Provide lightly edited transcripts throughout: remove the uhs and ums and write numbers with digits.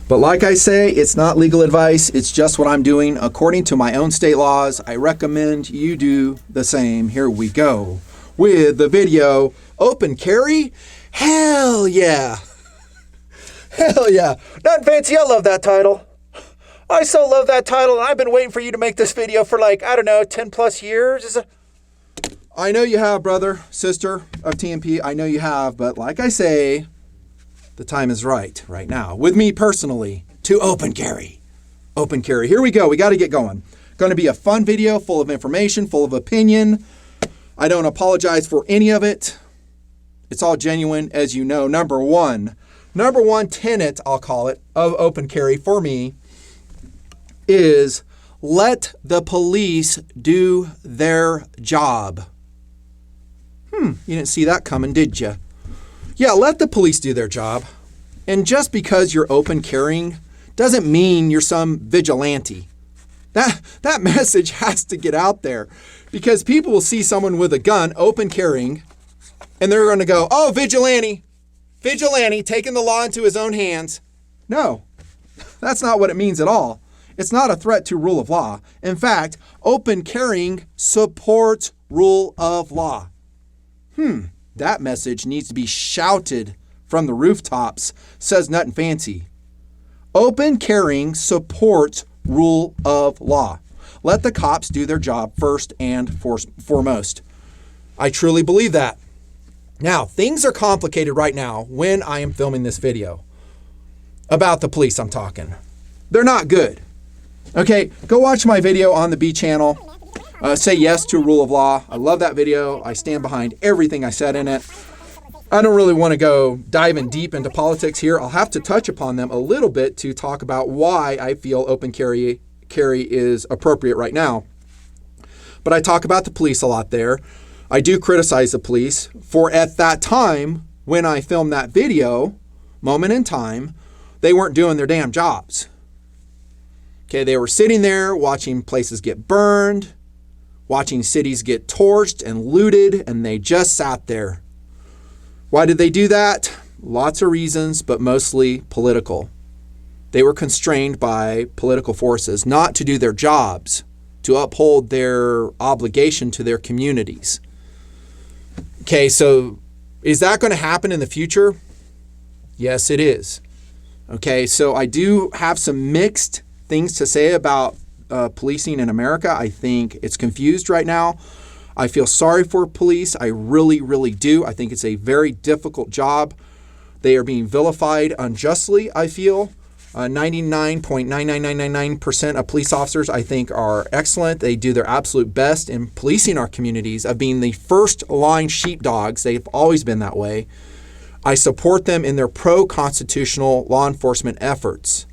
But like I say, it's not legal advice. It's just what I'm doing according to my own state laws. I recommend you do the same. Here we go with the video. Open carry? Hell yeah. Hell yeah. Nutnfancy, I love that title. I so love that title, and I've been waiting for you to make this video for 10 plus years. I know you have, brother, sister of TNP. I know you have, but like I say, the time is right now. With me personally, to open carry. Open carry. Here we go. We got to get going. Going to be a fun video full of information, full of opinion. I don't apologize for any of it. It's all genuine, as you know. Number one tenet, I'll call it, of open carry for me is let the police do their job. You didn't see that coming, did you? Yeah, let the police do their job. And just because you're open carrying doesn't mean you're some vigilante. That message has to get out there because people will see someone with a gun open carrying and they're going to go, oh, vigilante, taking the law into his own hands. No, that's not what it means at all. It's not a threat to rule of law. In fact, open carrying supports rule of law. That message needs to be shouted from the rooftops, says Nutnfancy. Open carrying supports rule of law. Let the cops do their job first and foremost. I truly believe that. Now, things are complicated right now when I am filming this video. About the police, I'm talking. They're not good. Okay, go watch my video on the B channel. Say yes to rule of law. I love that video. I stand behind everything I said in it. I don't really want to go diving deep into politics here. I'll have to touch upon them a little bit to talk about why I feel open carry is appropriate right now. But I talk about the police a lot there. I do criticize the police for at that time when I filmed that video, moment in time, they weren't doing their damn jobs. Okay, they were sitting there watching places get burned, watching cities get torched and looted, and they just sat there. Why did they do that? Lots of reasons, but mostly political. They were constrained by political forces not to do their jobs, to uphold their obligation to their communities. Okay, so is that going to happen in the future? Yes, it is. Okay, so I do have some mixed things to say about policing in America. I think it's confused right now. I feel sorry for police. I really, really do. I think it's a very difficult job. They are being vilified unjustly, I feel. 99.99999% of police officers, I think, are excellent. They do their absolute best in policing our communities, of being the first line sheepdogs. They've always been that way. I support them in their pro-constitutional law enforcement efforts.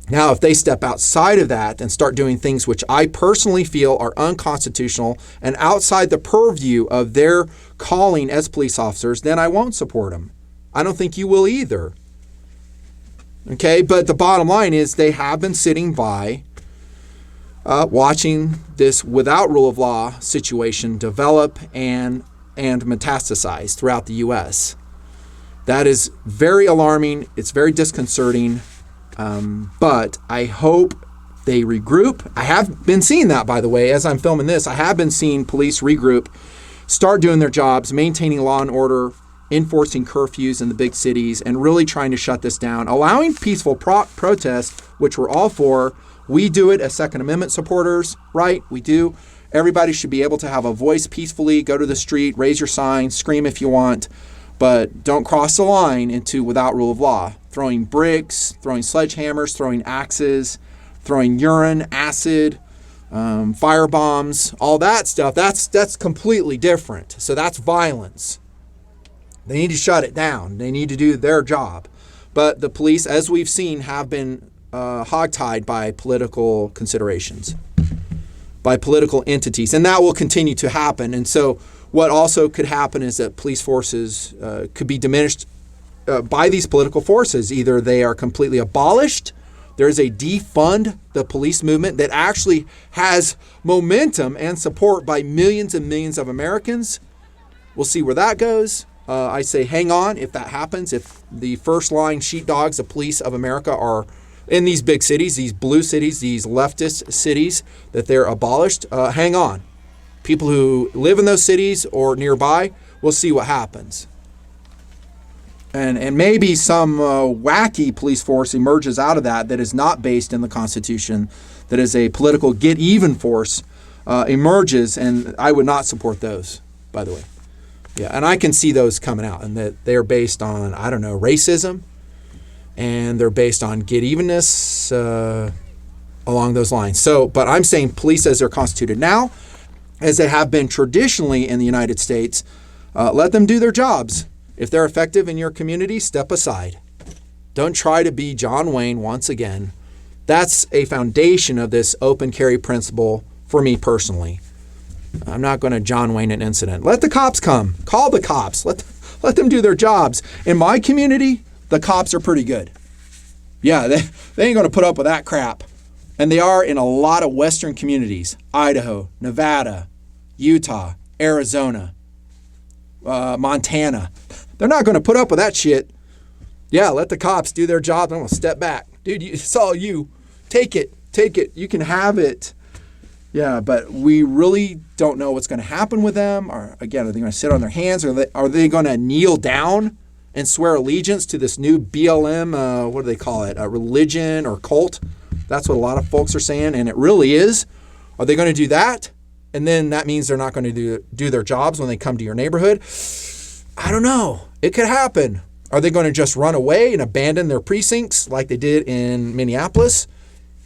Now, if they step outside of that and start doing things which I personally feel are unconstitutional and outside the purview of their calling as police officers, then I won't support them. I don't think you will either. Okay, but the bottom line is they have been sitting by watching this without rule of law situation develop and metastasize throughout the U.S. That is very alarming. It's very disconcerting. But I hope they regroup. I have been seeing that, by the way, as I'm filming this. I have been seeing police regroup, start doing their jobs, maintaining law and order, enforcing curfews in the big cities, and really trying to shut this down, allowing peaceful protest, which we're all for. We do it as Second Amendment supporters, right? We do. Everybody should be able to have a voice peacefully, go to the street, raise your sign, scream if you want, but don't cross the line into without rule of law. Throwing bricks, throwing sledgehammers, throwing axes, throwing urine, acid, fire bombs, all that stuff, that's completely different. So that's violence. They need to shut it down. They need to do their job. But the police, as we've seen, have been hogtied by political considerations, by political entities, and that will continue to happen. And so what also could happen is that police forces could be diminished by these political forces. Either they are completely abolished, there's a defund the police movement that actually has momentum and support by millions and millions of Americans. We'll see where that goes. I say hang on if that happens. If the first line sheepdogs, the police of America, are in these big cities, these blue cities, these leftist cities, that they're abolished, hang on. People who live in those cities or nearby, we'll see what happens. And maybe some wacky police force emerges out of that is not based in the Constitution, that is a political get-even force emerges, and I would not support those, by the way. Yeah, and I can see those coming out, and that they're based on, I don't know, racism, and they're based on get-evenness along those lines. So, but I'm saying police as they're constituted now, as they have been traditionally in the United States, let them do their jobs. If they're effective in your community, step aside. Don't try to be John Wayne once again. That's a foundation of this open carry principle for me personally. I'm not going to John Wayne an incident. Let the cops come. Call the cops. Let them do their jobs. In my community, the cops are pretty good. Yeah, they ain't going to put up with that crap. And they are in a lot of Western communities. Idaho, Nevada, Utah, Arizona, Montana. They're not going to put up with that shit. Yeah, let the cops do their job. I'm going to step back. Dude, it's all you. Take it. You can have it. Yeah, but we really don't know what's going to happen with them. Or again, are they going to sit on their hands? Or are they going to kneel down and swear allegiance to this new BLM, what do they call it, a religion or cult? That's what a lot of folks are saying, and it really is. Are they going to do that? And then that means they're not going to do their jobs when they come to your neighborhood? I don't know. It could happen. Are they going to just run away and abandon their precincts like they did in Minneapolis?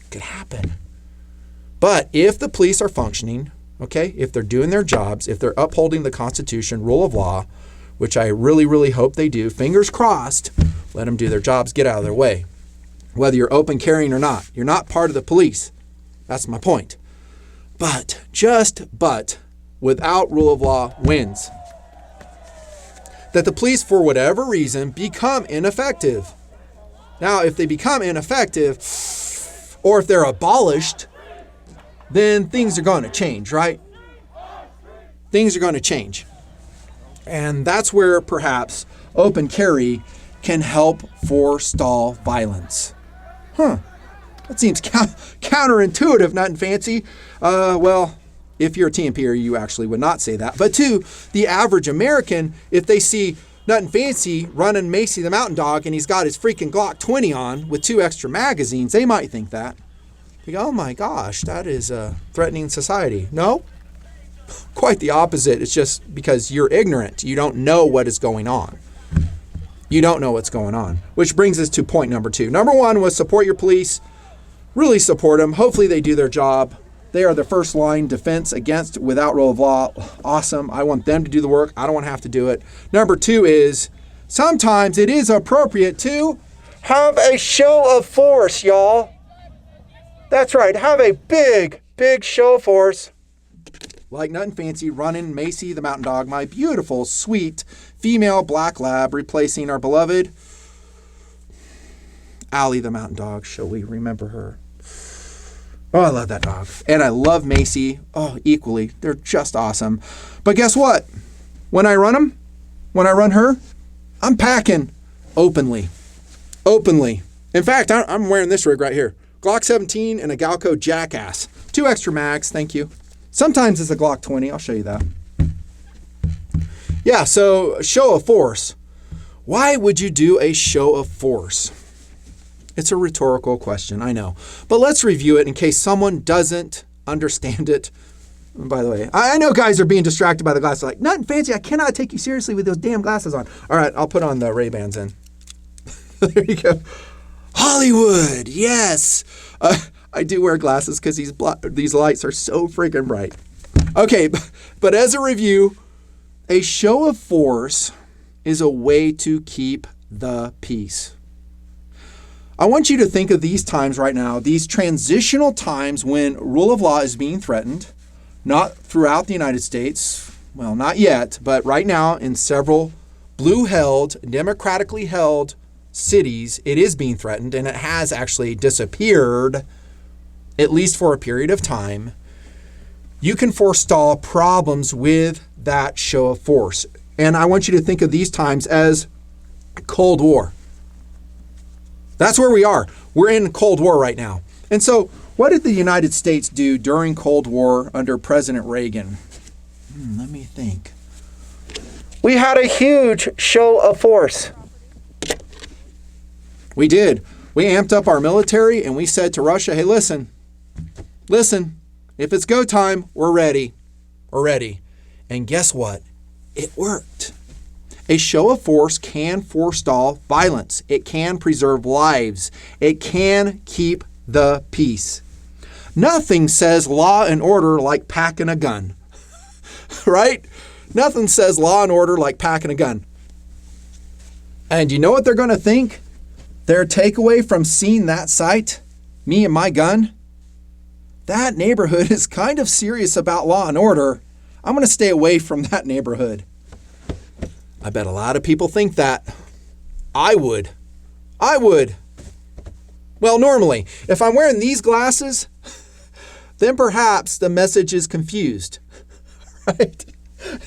It could happen. But if the police are functioning, okay, if they're doing their jobs, if they're upholding the Constitution, rule of law, which I really, really hope they do, fingers crossed, let them do their jobs, get out of their way. Whether you're open carrying or not, you're not part of the police. That's my point. But, without rule of law wins. That the police, for whatever reason, become ineffective. Now, if they become ineffective, or if they're abolished, then things are going to change, right? Things are going to change. And that's where perhaps open carry can help forestall violence. That seems counterintuitive, Nutnfancy. Well, if you're a TNPer, you actually would not say that. But two, the average American, if they see Nutnfancy running Macy the Mountain Dog and he's got his freaking Glock 20 on with 2 extra magazines, they might think that. They go, oh my gosh, that is threatening society. No, quite the opposite. It's just because you're ignorant. You don't know what is going on. You don't know what's going on. Which brings us to point number 2. Number 1 was support your police. Really support them. Hopefully they do their job. They are the first line defense against without rule of law. Awesome. I want them to do the work. I don't want to have to do it. Number 2 is sometimes it is appropriate to have a show of force, y'all. That's right. Have a big show of force. Like Nutnfancy running Macy the Mountain Dog, my beautiful, sweet female black lab, replacing our beloved Allie the Mountain Dog. Shall we remember her? Oh, I love that dog. And I love Macy. Oh, equally. They're just awesome. But guess what? When I run them, when I run her, I'm packing openly. In fact, I'm wearing this rig right here. Glock 17 and a Galco Jackass. 2 extra mags, thank you. Sometimes it's a Glock 20. I'll show you that. Yeah, so show of force. Why would you do a show of force? It's a rhetorical question, I know. But let's review it in case someone doesn't understand it. By the way, I know guys are being distracted by the glasses. Like, Nutnfancy, I cannot take you seriously with those damn glasses on. All right, I'll put on the Ray-Bans in. There you go. Hollywood, yes. I do wear glasses because these lights are so freaking bright. Okay, but as a review, a show of force is a way to keep the peace. I want you to think of these times right now, these transitional times when rule of law is being threatened, not throughout the United States, well, not yet, but right now in several blue-held, democratically held cities, it is being threatened, and it has actually disappeared, at least for a period of time. You can forestall problems with that show of force. And I want you to think of these times as Cold War. That's where we are. We're in Cold War right now. And so what did the United States do during Cold War under President Reagan? Let me think. We had a huge show of force. We did. We amped up our military and we said to Russia, hey, listen, if it's go time, we're ready. We're ready. And guess what? It worked. A show of force can forestall violence. It can preserve lives. It can keep the peace. Nothing says law and order like packing a gun, right? Nothing says law and order like packing a gun. And you know what they're going to think? Their takeaway from seeing that sight, me and my gun, that neighborhood is kind of serious about law and order. I'm going to stay away from that neighborhood. I bet a lot of people think that. I would. Well, normally, if I'm wearing these glasses, then perhaps the message is confused, right?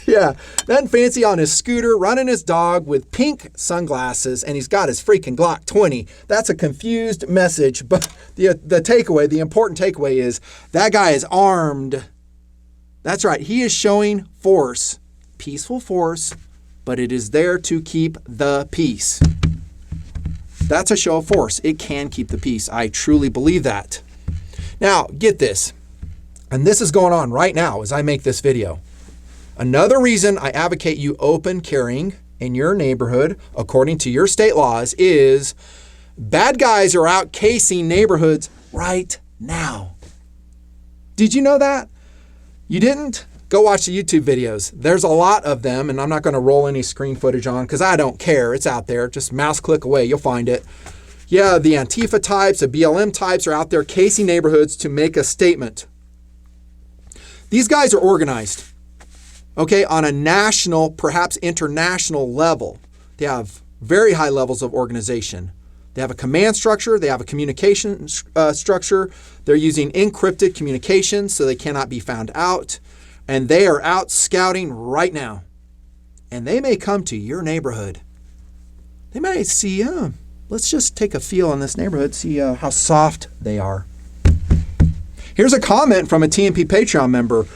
Yeah, Nutnfancy on his scooter, running his dog with pink sunglasses, and he's got his freaking Glock 20. That's a confused message, but the takeaway, the important takeaway is that guy is armed. That's right, he is showing force, peaceful force, but it is there to keep the peace. That's a show of force. It can keep the peace. I truly believe that. Now, get this, and this is going on right now as I make this video. Another reason I advocate you open carrying in your neighborhood, according to your state laws, is bad guys are out casing neighborhoods right now. Did you know that? You didn't? Go watch the YouTube videos. There's a lot of them, and I'm not going to roll any screen footage on because I don't care. It's out there. Just mouse click away. You'll find it. Yeah, the Antifa types, the BLM types are out there casing neighborhoods to make a statement. These guys are organized. Okay, on a national, perhaps international level. They have very high levels of organization. They have a command structure. They have a communication structure. They're using encrypted communications so they cannot be found out. And they are out scouting right now. And they may come to your neighborhood. They may see, let's just take a feel in this neighborhood, see how soft they are. Here's a comment from a TNP Patreon member.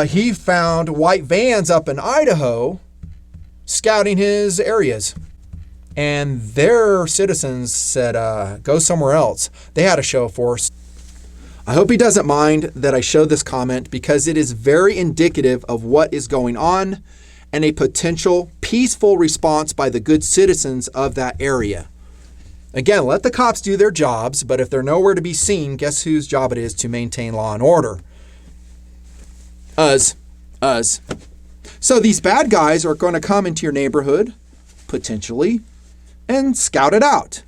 He found white vans up in Idaho scouting his areas. And their citizens said, go somewhere else. They had a show of force. I hope he doesn't mind that I showed this comment because it is very indicative of what is going on and a potential peaceful response by the good citizens of that area. Again, let the cops do their jobs, but if they're nowhere to be seen, guess whose job it is to maintain law and order? Us. So these bad guys are going to come into your neighborhood, potentially, and scout it out.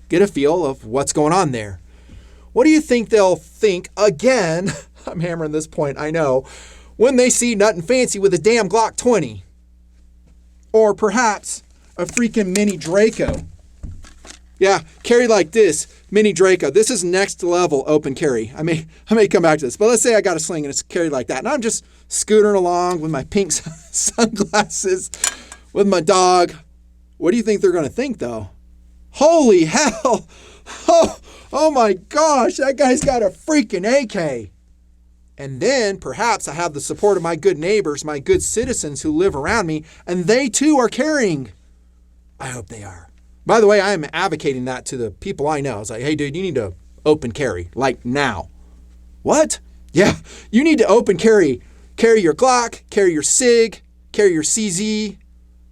Get a feel of what's going on there. What do you think they'll think, again, I'm hammering this point, I know, when they see Nutnfancy with a damn Glock 20? Or perhaps a freaking mini Draco. Yeah, carry like this, mini Draco. This is next level open carry. I may come back to this, but let's say I got a sling and it's carried like that. And I'm just scootering along with my pink sunglasses with my dog. What do you think they're going to think, though? Holy hell! Oh my gosh, that guy's got a freaking AK. And then perhaps I have the support of my good neighbors, my good citizens who live around me, and they too are carrying. I hope they are. By the way, I am advocating that to the people I know. It's like, hey, dude, you need to open carry, like now. What? Yeah, you need to open carry. Carry your Glock, carry your SIG, carry your CZ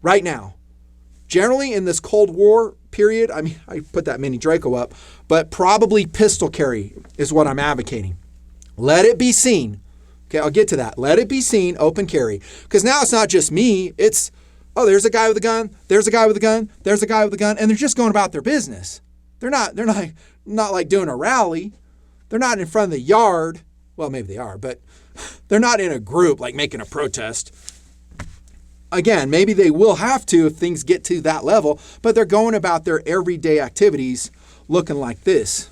right now. Generally, in this Cold War period, I put that mini Draco up, but probably pistol carry is what I'm advocating. Let it be seen. Okay, I'll get to that. Let it be seen, open carry. Because now it's not just me, it's, oh, there's a guy with a gun, there's a guy with a gun, there's a guy with a gun, and they're just going about their business. They're not like doing a rally. They're not in front of the yard. Well, maybe they are, but they're not in a group like making a protest. Again, maybe they will have to if things get to that level, but they're going about their everyday activities looking like this.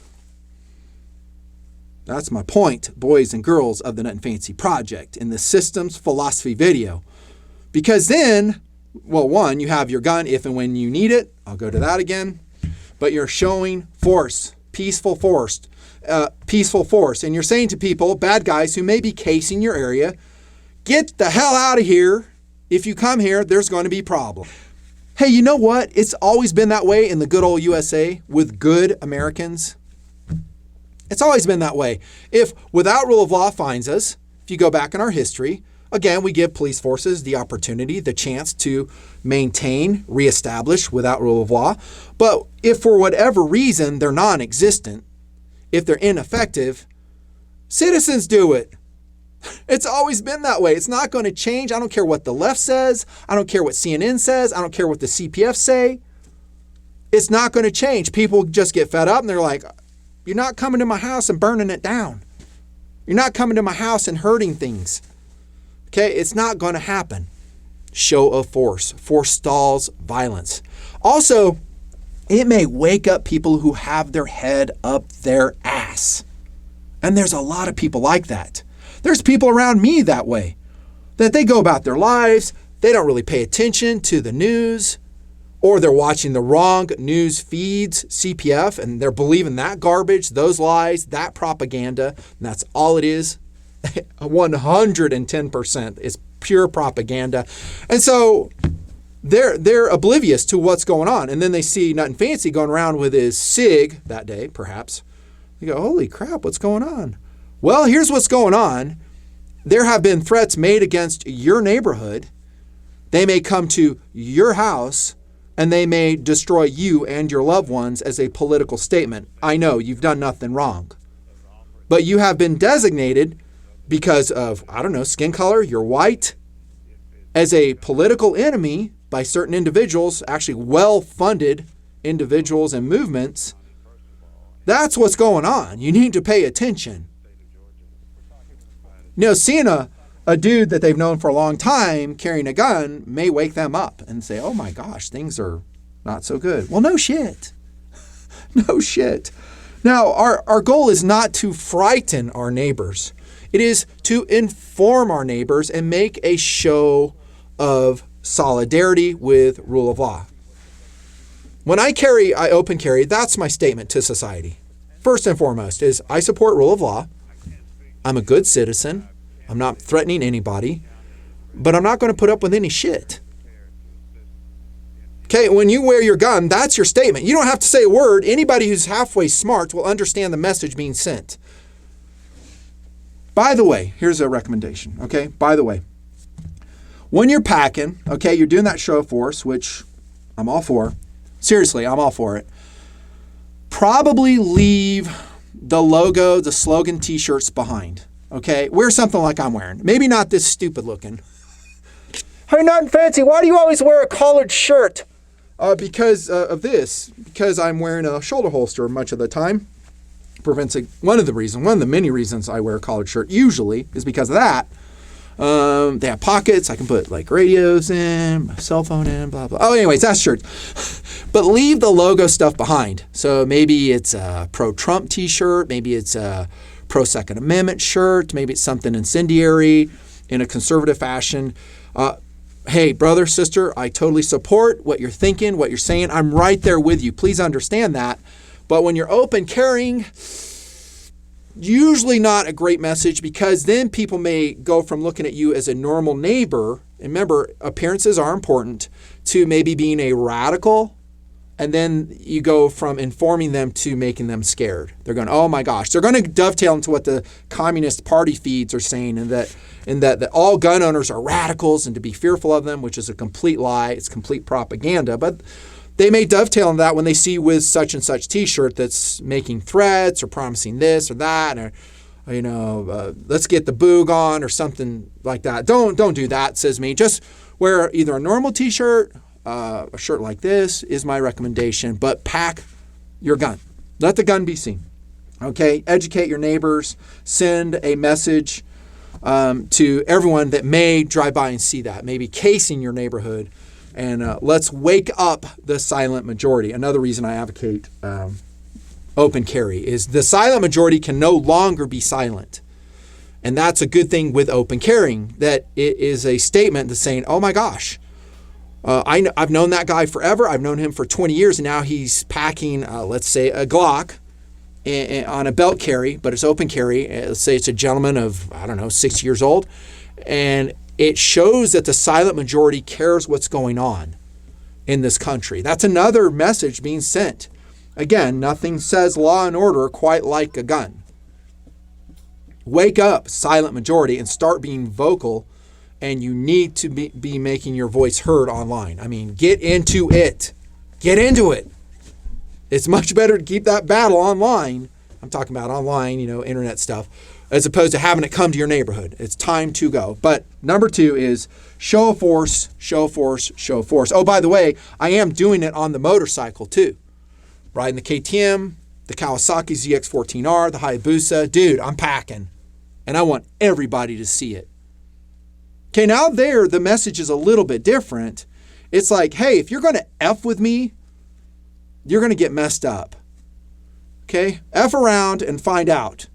That's my point, boys and girls of the Nutnfancy Project in the Systems Philosophy video. Because then Well, one, you have your gun if and when you need it. I'll go to that again. But you're showing force, peaceful force. And you're saying to people, bad guys who may be casing your area, get the hell out of here. If you come here, there's going to be problems. Hey, you know what? It's always been that way in the good old USA with good Americans. It's always been that way. If without rule of law finds us, if you go back in our history, again, we give police forces the opportunity, the chance to maintain, reestablish without rule of law. But if for whatever reason they're non-existent, if they're ineffective, citizens do it. It's always been that way. It's not going to change. I don't care what the left says. I don't care what CNN says. I don't care what the CPF say. It's not going to change. People just get fed up and they're like, you're not coming to my house and burning it down. You're not coming to my house and hurting things. Okay, it's not going to happen. Show of force forestalls violence. Also, it may wake up people who have their head up their ass. And there's a lot of people like that. There's people around me that way, that they go about their lives. They don't really pay attention to the news, or they're watching the wrong news feeds, CPF, and they're believing that garbage, those lies, that propaganda. And that's all it is. 110% is pure propaganda. And so they're oblivious to what's going on. And then they see Nutnfancy going around with his SIG that day, perhaps. They go, holy crap, what's going on? Well, here's what's going on. There have been threats made against your neighborhood. They may come to your house and they may destroy you and your loved ones as a political statement. I know you've done nothing wrong, but you have been designated because of, I don't know, skin color, you're white, as a political enemy by certain individuals, actually well-funded individuals and movements. That's what's going on. You need to pay attention. You know, seeing a dude that they've known for a long time carrying a gun may wake them up and say, oh my gosh, things are not so good. Well, no shit. No shit. Now, our goal is not to frighten our neighbors. It is to inform our neighbors and make a show of solidarity with rule of law. When I open carry, that's my statement to society. First and foremost is I support rule of law. I'm a good citizen. I'm not threatening anybody, but I'm not going to put up with any shit. Okay, when you wear your gun, that's your statement. You don't have to say a word. Anybody who's halfway smart will understand the message being sent. By the way, here's a recommendation, okay? By the way, when you're packing, okay, you're doing that show of force, which I'm all for. Seriously, I'm all for it. Probably leave the logo, the slogan t-shirts behind, okay? Wear something like I'm wearing. Maybe not this stupid looking. Hey, Nutnfancy, why do you always wear a collared shirt? Because of this. Because I'm wearing a shoulder holster much of the time. One of the many reasons I wear a collared shirt usually is because of that. They have pockets. I can put like radios in, my cell phone in, blah, blah. Oh, anyways, that's shirts. But leave the logo stuff behind. So maybe it's a pro-Trump t-shirt. Maybe it's a pro-Second Amendment shirt. Maybe it's something incendiary in a conservative fashion. Hey, brother, sister, I totally support what you're thinking, what you're saying. I'm right there with you. Please understand that. But when you're open carrying, usually not a great message, because then people may go from looking at you as a normal neighbor, and remember, appearances are important, to maybe being a radical, and then you go from informing them to making them scared. They're going, oh my gosh. They're going to dovetail into what the Communist Party feeds are saying, and that all gun owners are radicals and to be fearful of them, which is a complete lie. It's complete propaganda. But they may dovetail on that when they see with such and such t-shirt that's making threats or promising this or that, or, let's get the boog on or something like that. Don't do that, says me. Just wear either a normal t-shirt, a shirt like this is my recommendation, but pack your gun. Let the gun be seen. Okay? Educate your neighbors. Send a message to everyone that may drive by and see that, maybe casing your neighborhood. And let's wake up the silent majority. Another reason I advocate open carry is the silent majority can no longer be silent. And that's a good thing with open carrying, that it is a statement that's saying, oh my gosh, I've known that guy forever. I've known him for 20 years, and now he's packing, let's say, a Glock on a belt carry, but it's open carry. Let's say it's a gentleman of, 60 years old. And it shows that the silent majority cares what's going on in this country. That's another message being sent. Again, nothing says law and order quite like a gun. Wake up, silent majority, and start being vocal. And you need to be making your voice heard online. I mean, get into it. Get into it. It's much better to keep that battle online. I'm talking about online, internet stuff, as opposed to having it come to your neighborhood. It's time to go. But number 2 is show of force, show of force, show of force. Oh, by the way, I am doing it on the motorcycle too. Riding the KTM, the Kawasaki ZX-14R, the Hayabusa. Dude, I'm packing. And I want everybody to see it. Okay, now there, the message is a little bit different. It's like, hey, if you're going to F with me, you're going to get messed up. Okay? F around and find out.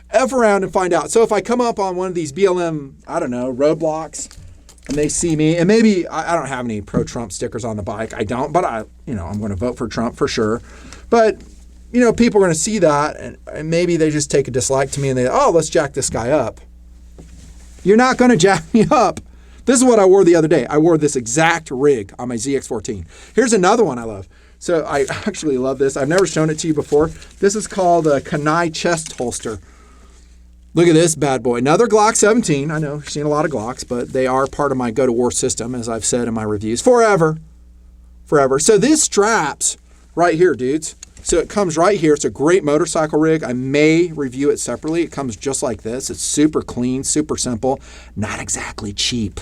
F around and find out. So if I come up on one of these BLM, roadblocks, and they see me, and maybe I don't have any pro-Trump stickers on the bike. I don't, but I'm going to vote for Trump for sure. But, people are going to see that, and maybe they just take a dislike to me, and let's jack this guy up. You're not going to jack me up. This is what I wore the other day. I wore this exact rig on my ZX-14. Here's another one I love. So I actually love this. I've never shown it to you before. This is called a Kunai chest holster. Look at this bad boy. Another Glock 17. I know you've seen a lot of Glocks, but they are part of my go-to-war system, as I've said in my reviews, forever. So this straps right here, dudes. So it comes right here. It's a great motorcycle rig. I may review it separately. It comes just like this. It's super clean, super simple, not exactly cheap.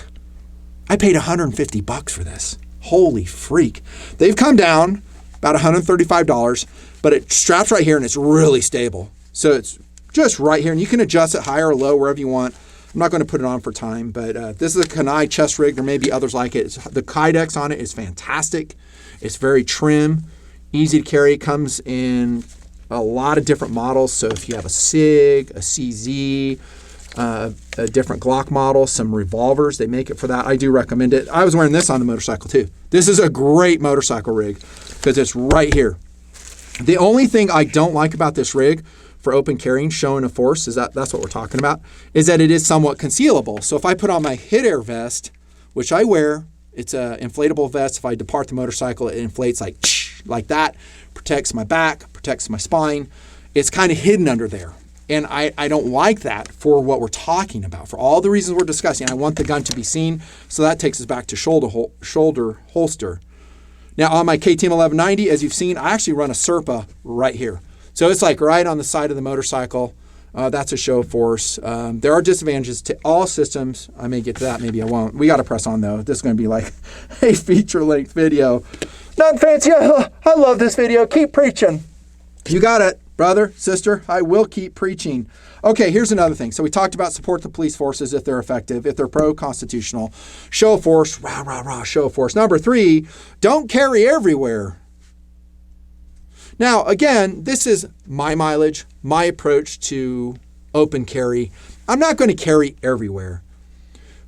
I paid $150 for this. Holy freak. They've come down about $135, but it straps right here and it's really stable. So it's just right here, and you can adjust it higher or low, wherever you want. I'm not going to put it on for time, but this is a Kunai chest rig. There may be others like it. The Kydex on it is fantastic. It's very trim. Easy to carry. It comes in a lot of different models. So if you have a SIG, a CZ, a different Glock model, some revolvers, they make it for that. I do recommend it. I was wearing this on the motorcycle too. This is a great motorcycle rig because it's right here. The only thing I don't like about this rig for open carrying, showing of force, that's what we're talking about, is that it is somewhat concealable. So if I put on my hit air vest, which I wear, it's an inflatable vest. If I depart the motorcycle, it inflates like that, protects my back, protects my spine. It's kind of hidden under there. And I don't like that for what we're talking about. For all the reasons we're discussing, I want the gun to be seen. So that takes us back to shoulder holster. Now on my KTM 1190, as you've seen, I actually run a Serpa right here. So it's like right on the side of the motorcycle. That's a show of force. There are disadvantages to all systems. I may get to that, maybe I won't. We got to press on though. This is going to be like a feature-length video. Nutnfancy, I love this video. Keep preaching. You got it, brother, sister. I will keep preaching. Okay, here's another thing. So we talked about support the police forces if they're effective, if they're pro-constitutional. Show of force, rah, rah, rah, show of force. Number 3, don't carry everywhere. Now, again, this is my mileage, my approach to open carry. I'm not going to carry everywhere.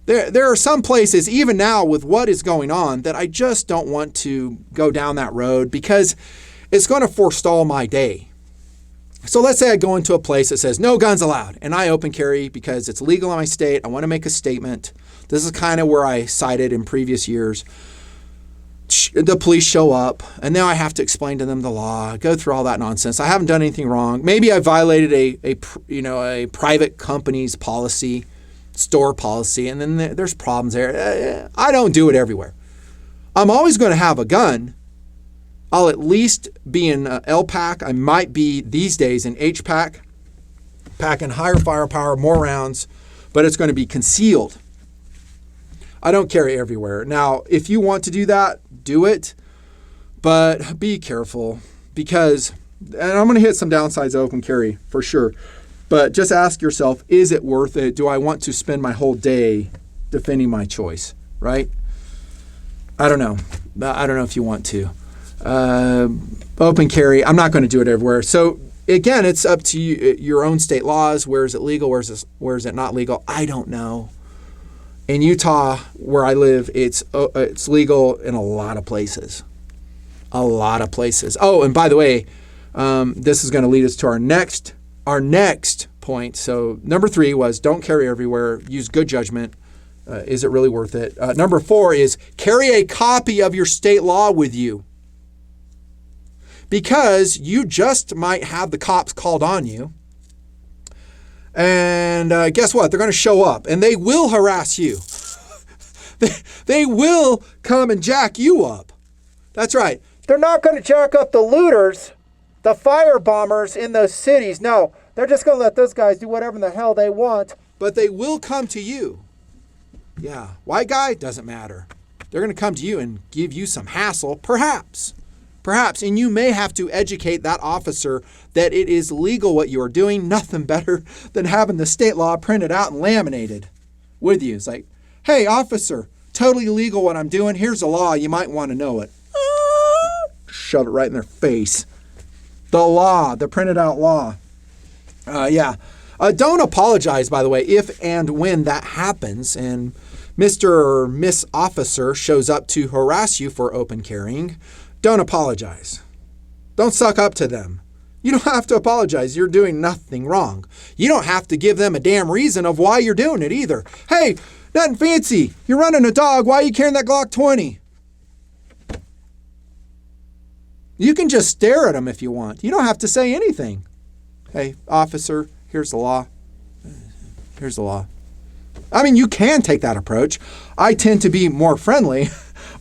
There are some places, even now with what is going on, that I just don't want to go down that road because it's going to forestall my day. So let's say I go into a place that says no guns allowed, and I open carry because it's legal in my state. I want to make a statement. This is kind of where I cited in previous years. The police show up, and now I have to explain to them the law, go through all that nonsense. I haven't done anything wrong. Maybe I violated a private company's policy, store policy, and then there's problems there. I don't do it everywhere. I'm always going to have a gun. I'll at least be in L-Pack. I might be, these days, in H-Pack, packing higher firepower, more rounds, but it's going to be concealed. I don't carry everywhere. Now, if you want to do that, do it, but be careful because, and I'm going to hit some downsides of open carry for sure, but just ask yourself, is it worth it? Do I want to spend my whole day defending my choice, right? I don't know. I don't know if you want to. Open carry, I'm not going to do it everywhere. So again, it's up to you, your own state laws. Where is it legal? Where is it not legal? I don't know. In Utah, where I live, it's legal in a lot of places. A lot of places. Oh, and by the way, this is going to lead us to our next point. So number 3 was don't carry everywhere. Use good judgment. Is it really worth it? Number 4 is carry a copy of your state law with you, because you just might have the cops called on you. And guess what? They're going to show up and they will harass you. They will come and jack you up. That's right. They're not going to jack up the looters, the fire bombers in those cities. No, they're just going to let those guys do whatever in the hell they want. But they will come to you. Yeah, white guy, doesn't matter. They're going to come to you and give you some hassle, perhaps. And you may have to educate that officer that it is legal what you are doing. Nothing better than having the state law printed out and laminated with you. It's like, hey, officer, totally legal what I'm doing. Here's the law. You might want to know it. Shove it right in their face. The law, the printed out law. Don't apologize, by the way, if and when that happens and Mr. or Miss Officer shows up to harass you for open carrying. Don't apologize. Don't suck up to them. You don't have to apologize. You're doing nothing wrong. You don't have to give them a damn reason of why you're doing it either. Hey, Nutnfancy, you're running a dog. Why are you carrying that Glock 20? You can just stare at them if you want. You don't have to say anything. Hey, officer, here's the law. Here's the law. I mean, you can take that approach. I tend to be more friendly,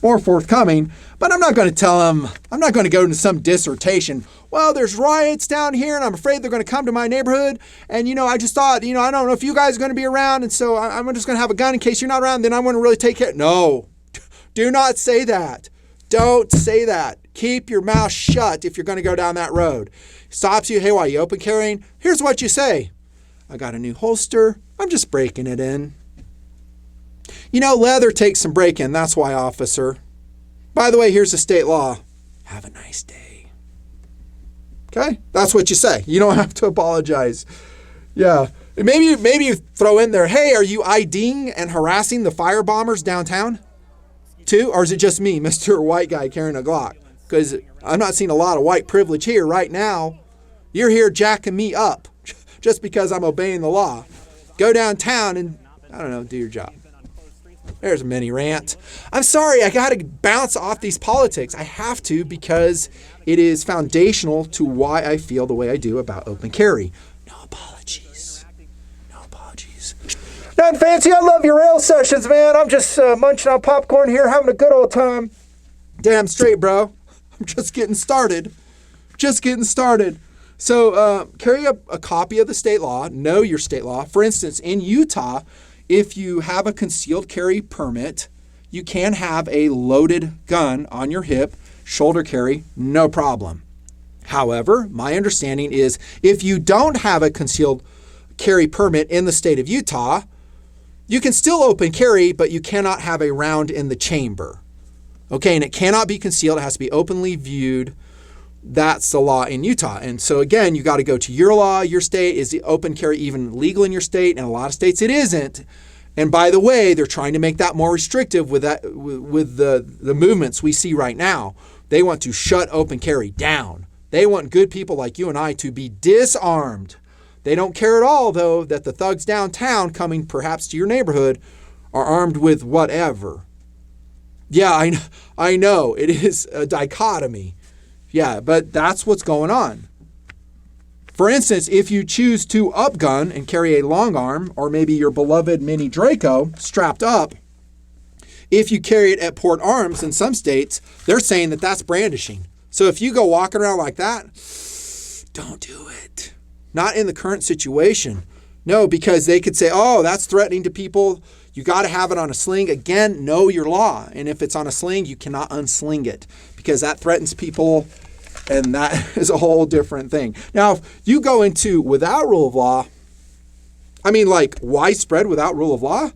more forthcoming, but I'm not going to tell them, I'm not going to go into some dissertation. Well, there's riots down here and I'm afraid they're going to come to my neighborhood. And, I just thought, I don't know if you guys are going to be around. And so I'm just going to have a gun in case you're not around. Then I want to really take care. No, do not say that. Don't say that. Keep your mouth shut if you're going to go down that road. Stops you. Hey, why are you open carrying? Here's what you say. I got a new holster. I'm just breaking it in. Leather takes some break-in. That's why, officer. By the way, here's the state law. Have a nice day. Okay? That's what you say. You don't have to apologize. Yeah. Maybe you throw in there, hey, are you IDing and harassing the fire bombers downtown too? Or is it just me, Mr. White Guy carrying a Glock? Because I'm not seeing a lot of white privilege here right now. You're here jacking me up just because I'm obeying the law. Go downtown and, do your job. There's a mini rant. I'm sorry, I got to bounce off these politics. I have to because it is foundational to why I feel the way I do about open carry. No apologies. Nutnfancy, I love your rail sessions, man. I'm just munching on popcorn here, having a good old time. Damn straight, bro. I'm just getting started. So carry a copy of the state law. Know your state law. For instance, in Utah, if you have a concealed carry permit, you can have a loaded gun on your hip, shoulder carry, no problem. However, my understanding is if you don't have a concealed carry permit in the state of Utah, you can still open carry, but you cannot have a round in the chamber. Okay, and it cannot be concealed. It has to be openly viewed. That's the law in Utah. And so again, you got to go to your law, your state. Is the open carry even legal in your state? In a lot of states, it isn't. And by the way, they're trying to make that more restrictive with the movements we see right now. They want to shut open carry down. They want good people like you and I to be disarmed. They don't care at all, though, that the thugs downtown coming perhaps to your neighborhood are armed with whatever. Yeah, I know. It is a dichotomy. Yeah, but that's what's going on. For instance, if you choose to upgun and carry a long arm, or maybe your beloved mini Draco strapped up, if you carry it at port arms in some states, they're saying that that's brandishing. So if you go walking around like that, don't do it. Not in the current situation. No, because they could say, oh, that's threatening to people. You got to have it on a sling. Again, know your law. And if it's on a sling, you cannot unsling it because that threatens people. And that is a whole different thing. Now, if you go into without rule of law, like widespread without rule of law,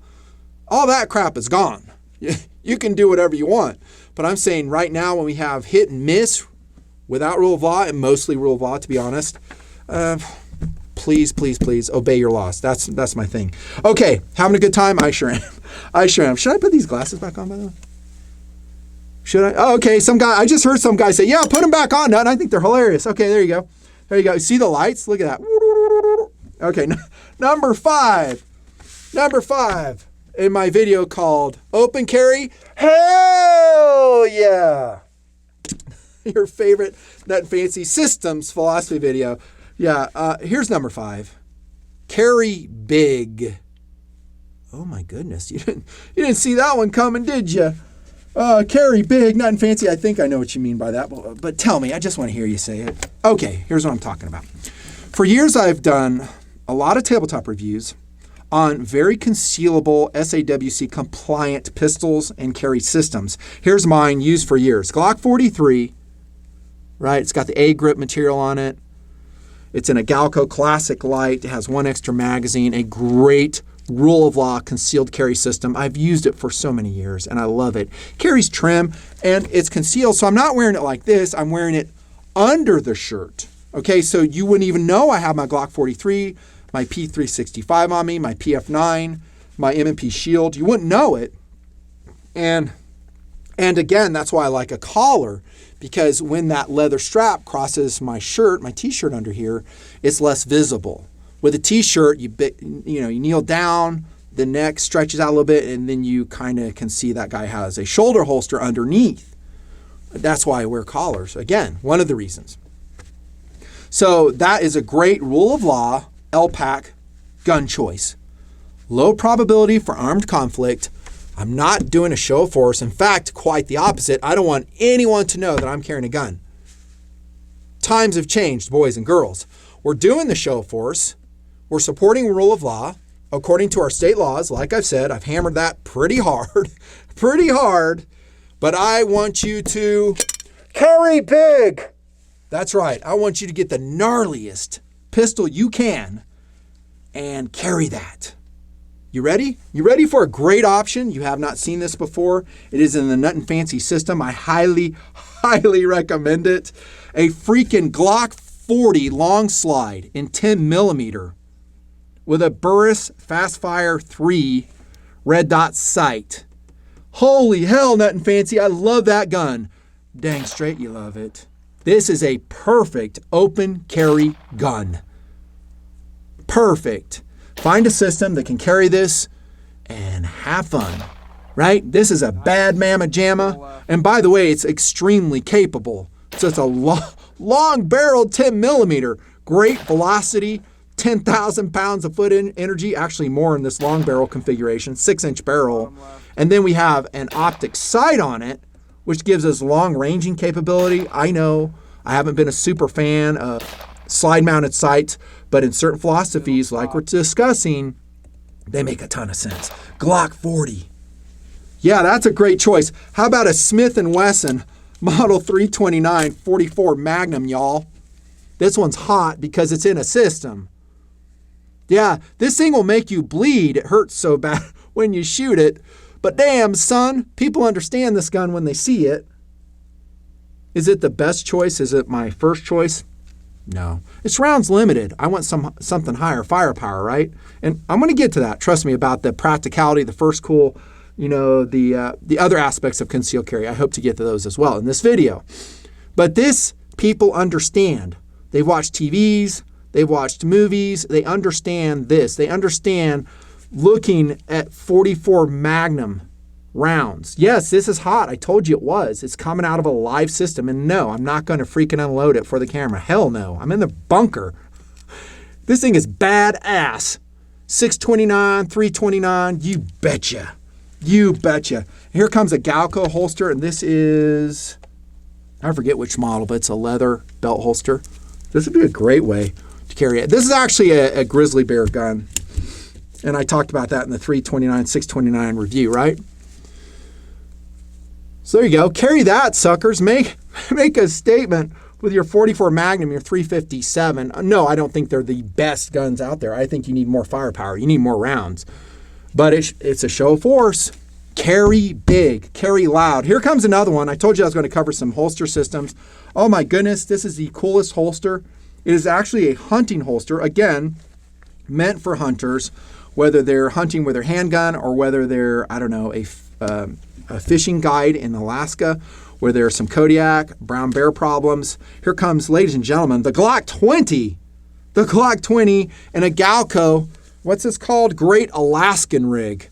all that crap is gone. You can do whatever you want. But I'm saying right now when we have hit and miss without rule of law, and mostly rule of law, to be honest, please, please, please obey your laws. That's my thing. Okay, having a good time? I sure am. I sure am. Should I put these glasses back on, by the way? Should I? Oh, okay, I just heard some guy say, yeah, put them back on, Nut. I think they're hilarious. Okay, there you go. There you go. See the lights? Look at that. Okay, number 5. Number 5 in my video called Open Carry. Hell yeah. Your favorite Nutnfancy Systems Philosophy video. Yeah, here's number 5. Carry big. Oh my goodness, you didn't see that one coming, did you? Carry big, Nutnfancy. I think I know what you mean by that, but tell me. I just want to hear you say it. Okay, here's what I'm talking about. For years, I've done a lot of tabletop reviews on very concealable SAWC compliant pistols and carry systems. Here's mine, used for years. Glock 43, right? It's got the A grip material on it. It's in a Galco Classic Light. It has 1 extra magazine, a great rule of law concealed carry system. I've used it for so many years and I love it. Carries trim and it's concealed, so I'm not wearing it like this. I'm wearing it under the shirt. Okay, so you wouldn't even know I have my Glock 43, my P365 on me, my PF9, my M&P Shield. You wouldn't know it. And again, that's why I like a collar, because when that leather strap crosses my shirt, my t-shirt under here, it's less visible. With a t-shirt, you kneel down, the neck stretches out a little bit, and then you kind of can see that guy has a shoulder holster underneath. That's why I wear collars. Again, one of the reasons. So that is a great rule of law, LPAC gun choice. Low probability for armed conflict. I'm not doing a show of force. In fact, quite the opposite. I don't want anyone to know that I'm carrying a gun. Times have changed, boys and girls. We're doing the show of force. We're supporting rule of law according to our state laws. Like I've said, I've hammered that pretty hard, but I want you to carry big. That's right. I want you to get the gnarliest pistol you can and carry that. You ready? You ready for a great option? You have not seen this before. It is in the Nutnfancy system. I highly, highly recommend it. A freaking Glock 40 long slide in 10 millimeter. With a Burris Fastfire 3 red dot sight. Holy hell, Nutnfancy, I love that gun. Dang straight you love it. This is a perfect open carry gun. Perfect. Find a system that can carry this and have fun, right? This is a bad mamma jamma. And by the way, it's extremely capable. So it's a long-barreled 10 millimeter. Great velocity. 10,000 pounds of foot energy, actually more in this long barrel configuration, 6-inch barrel. And then we have an optic sight on it, which gives us long ranging capability. I know I haven't been a super fan of slide mounted sights, but in certain philosophies like we're discussing, they make a ton of sense. Glock 40. Yeah, that's a great choice. How about a Smith & Wesson Model 329 44 Magnum, y'all? This one's hot because it's in a system. Yeah, this thing will make you bleed. It hurts so bad when you shoot it. But damn, son, people understand this gun when they see it. Is it the best choice? Is it my first choice? No. It's rounds limited. I want something higher firepower, right? And I'm going to get to that. Trust me, about the practicality, the first cool, the other aspects of concealed carry. I hope to get to those as well in this video. But this, people understand. They've watched TVs. They've watched movies. They understand this. They understand looking at 44 Magnum rounds. Yes, this is hot. I told you it was. It's coming out of a live system. And no, I'm not going to freaking unload it for the camera. Hell no. I'm in the bunker. This thing is badass. 629, 329. You betcha. You betcha. Here comes a Galco holster. And this is, I forget which model, but it's a leather belt holster. This would be a great way to carry it. This is actually a grizzly bear gun. And I talked about that in the 329, 629 review, right? So there you go. Carry that, suckers. Make a statement with your 44 Magnum, your 357. No, I don't think they're the best guns out there. I think you need more firepower. You need more rounds. But it's a show of force. Carry big. Carry loud. Here comes another one. I told you I was going to cover some holster systems. Oh my goodness, this is the coolest holster It is actually a hunting holster, again, meant for hunters, whether they're hunting with their handgun or whether they're, I don't know, a fishing guide in Alaska where there are some Kodiak, brown bear problems. Here comes, ladies and gentlemen, the Glock 20. The Glock 20 and a Galco, what's this called? Great Alaskan rig.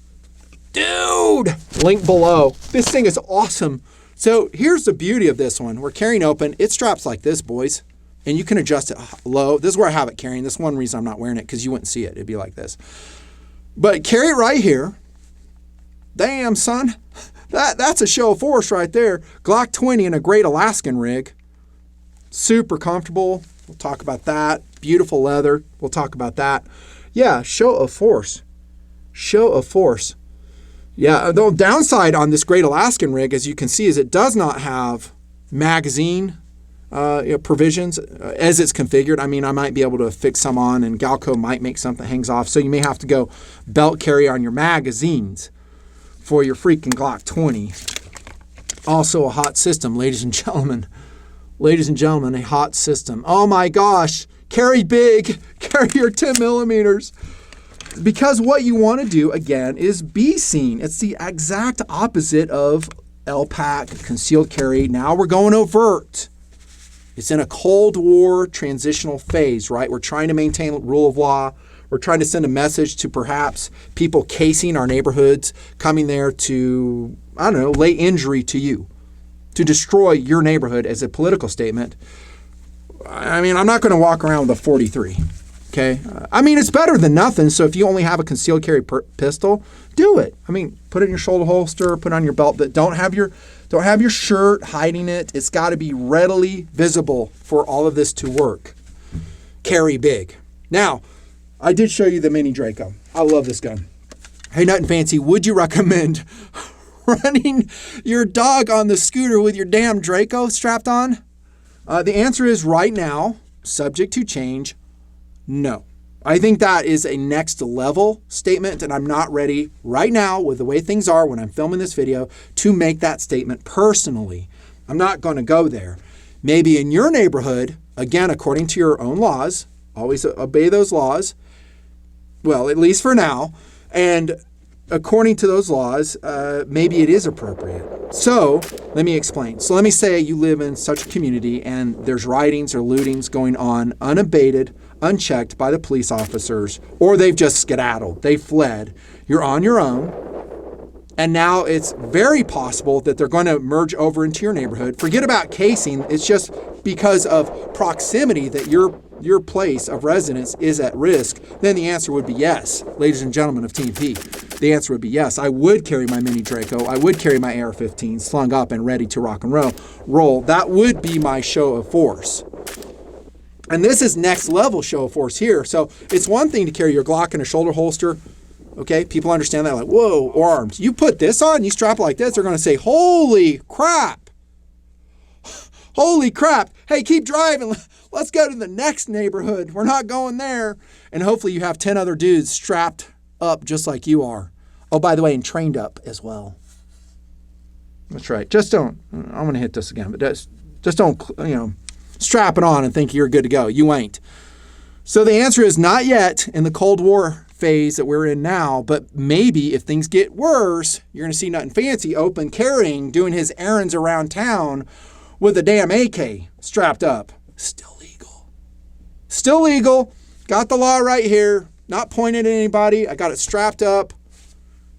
Dude! Link below. This thing is awesome. So here's the beauty of this one. We're carrying open. It straps like this, boys. And you can adjust it low. This is where I have it carrying. This is one reason I'm not wearing it, because you wouldn't see it. It'd be like this. But carry it right here. Damn, son. That's a show of force right there. Glock 20 in a great Alaskan rig. Super comfortable. We'll talk about that. Beautiful leather. We'll talk about that. Yeah, show of force. Show of force. Yeah, the downside on this great Alaskan rig, as you can see, is it does not have magazine provisions as it's configured. I mean, I might be able to fix some on, and Galco might make something that hangs off. So you may have to go belt carry on your magazines for your freaking Glock 20. Also a hot system, ladies and gentlemen. Ladies and gentlemen, a hot system. Oh my gosh. Carry big. Carry your 10 millimeters. Because what you want to do, again, is be seen. It's the exact opposite of LPAC, concealed carry. Now we're going overt. It's in a Cold War transitional phase, right? We're trying to maintain rule of law. We're trying to send a message to perhaps people casing our neighborhoods, coming there to, I don't know, lay injury to you, to destroy your neighborhood as a political statement. I mean, I'm not going to walk around with a 43, okay? I mean, it's better than nothing. So if you only have a concealed carry pistol, do it. I mean, put it in your shoulder holster, put it on your belt, but don't have your shirt hiding it. It's got to be readily visible for all of this to work. Carry big. Now, I did show you the Mini Draco. I love this gun. Hey, Nutnfancy, would you recommend running your dog on the scooter with your damn Draco strapped on? The answer is right now, subject to change, no. I think that is a next level statement, and I'm not ready right now with the way things are when I'm filming this video to make that statement personally. I'm not going to go there. Maybe in your neighborhood, again, according to your own laws, always obey those laws. Well, at least for now. And according to those laws, maybe it is appropriate. So let me explain. So let me say you live in such a community and there's riotings or lootings going on unabated, unchecked by the police officers, or they've just skedaddled. They fled. You're on your own. And now it's very possible that they're going to merge over into your neighborhood. Forget about casing. It's just because of proximity that your place of residence is at risk. Then the answer would be yes, ladies and gentlemen of TNP. The answer would be yes. I would carry my Mini Draco. I would carry my AR-15 slung up and ready to rock and roll. That would be my show of force. And this is next level show of force here. So it's one thing to carry your Glock in a shoulder holster. Okay, people understand that, like, whoa, or arms. You put this on, you strap it like this, they're going to say, holy crap. Holy crap. Hey, keep driving. Let's go to the next neighborhood. We're not going there. And hopefully you have 10 other dudes strapped up just like you are. Oh, by the way, and trained up as well. That's right. Just don't, I'm going to hit this again, but just don't, strap it on and think you're good to go. You ain't. So the answer is not yet in the Cold War phase that we're in now, but maybe if things get worse, you're going to see Nutnfancy open carrying, doing his errands around town with a damn AK strapped up. Still legal. Still legal. Got the law right here. Not pointing at anybody. I got it strapped up.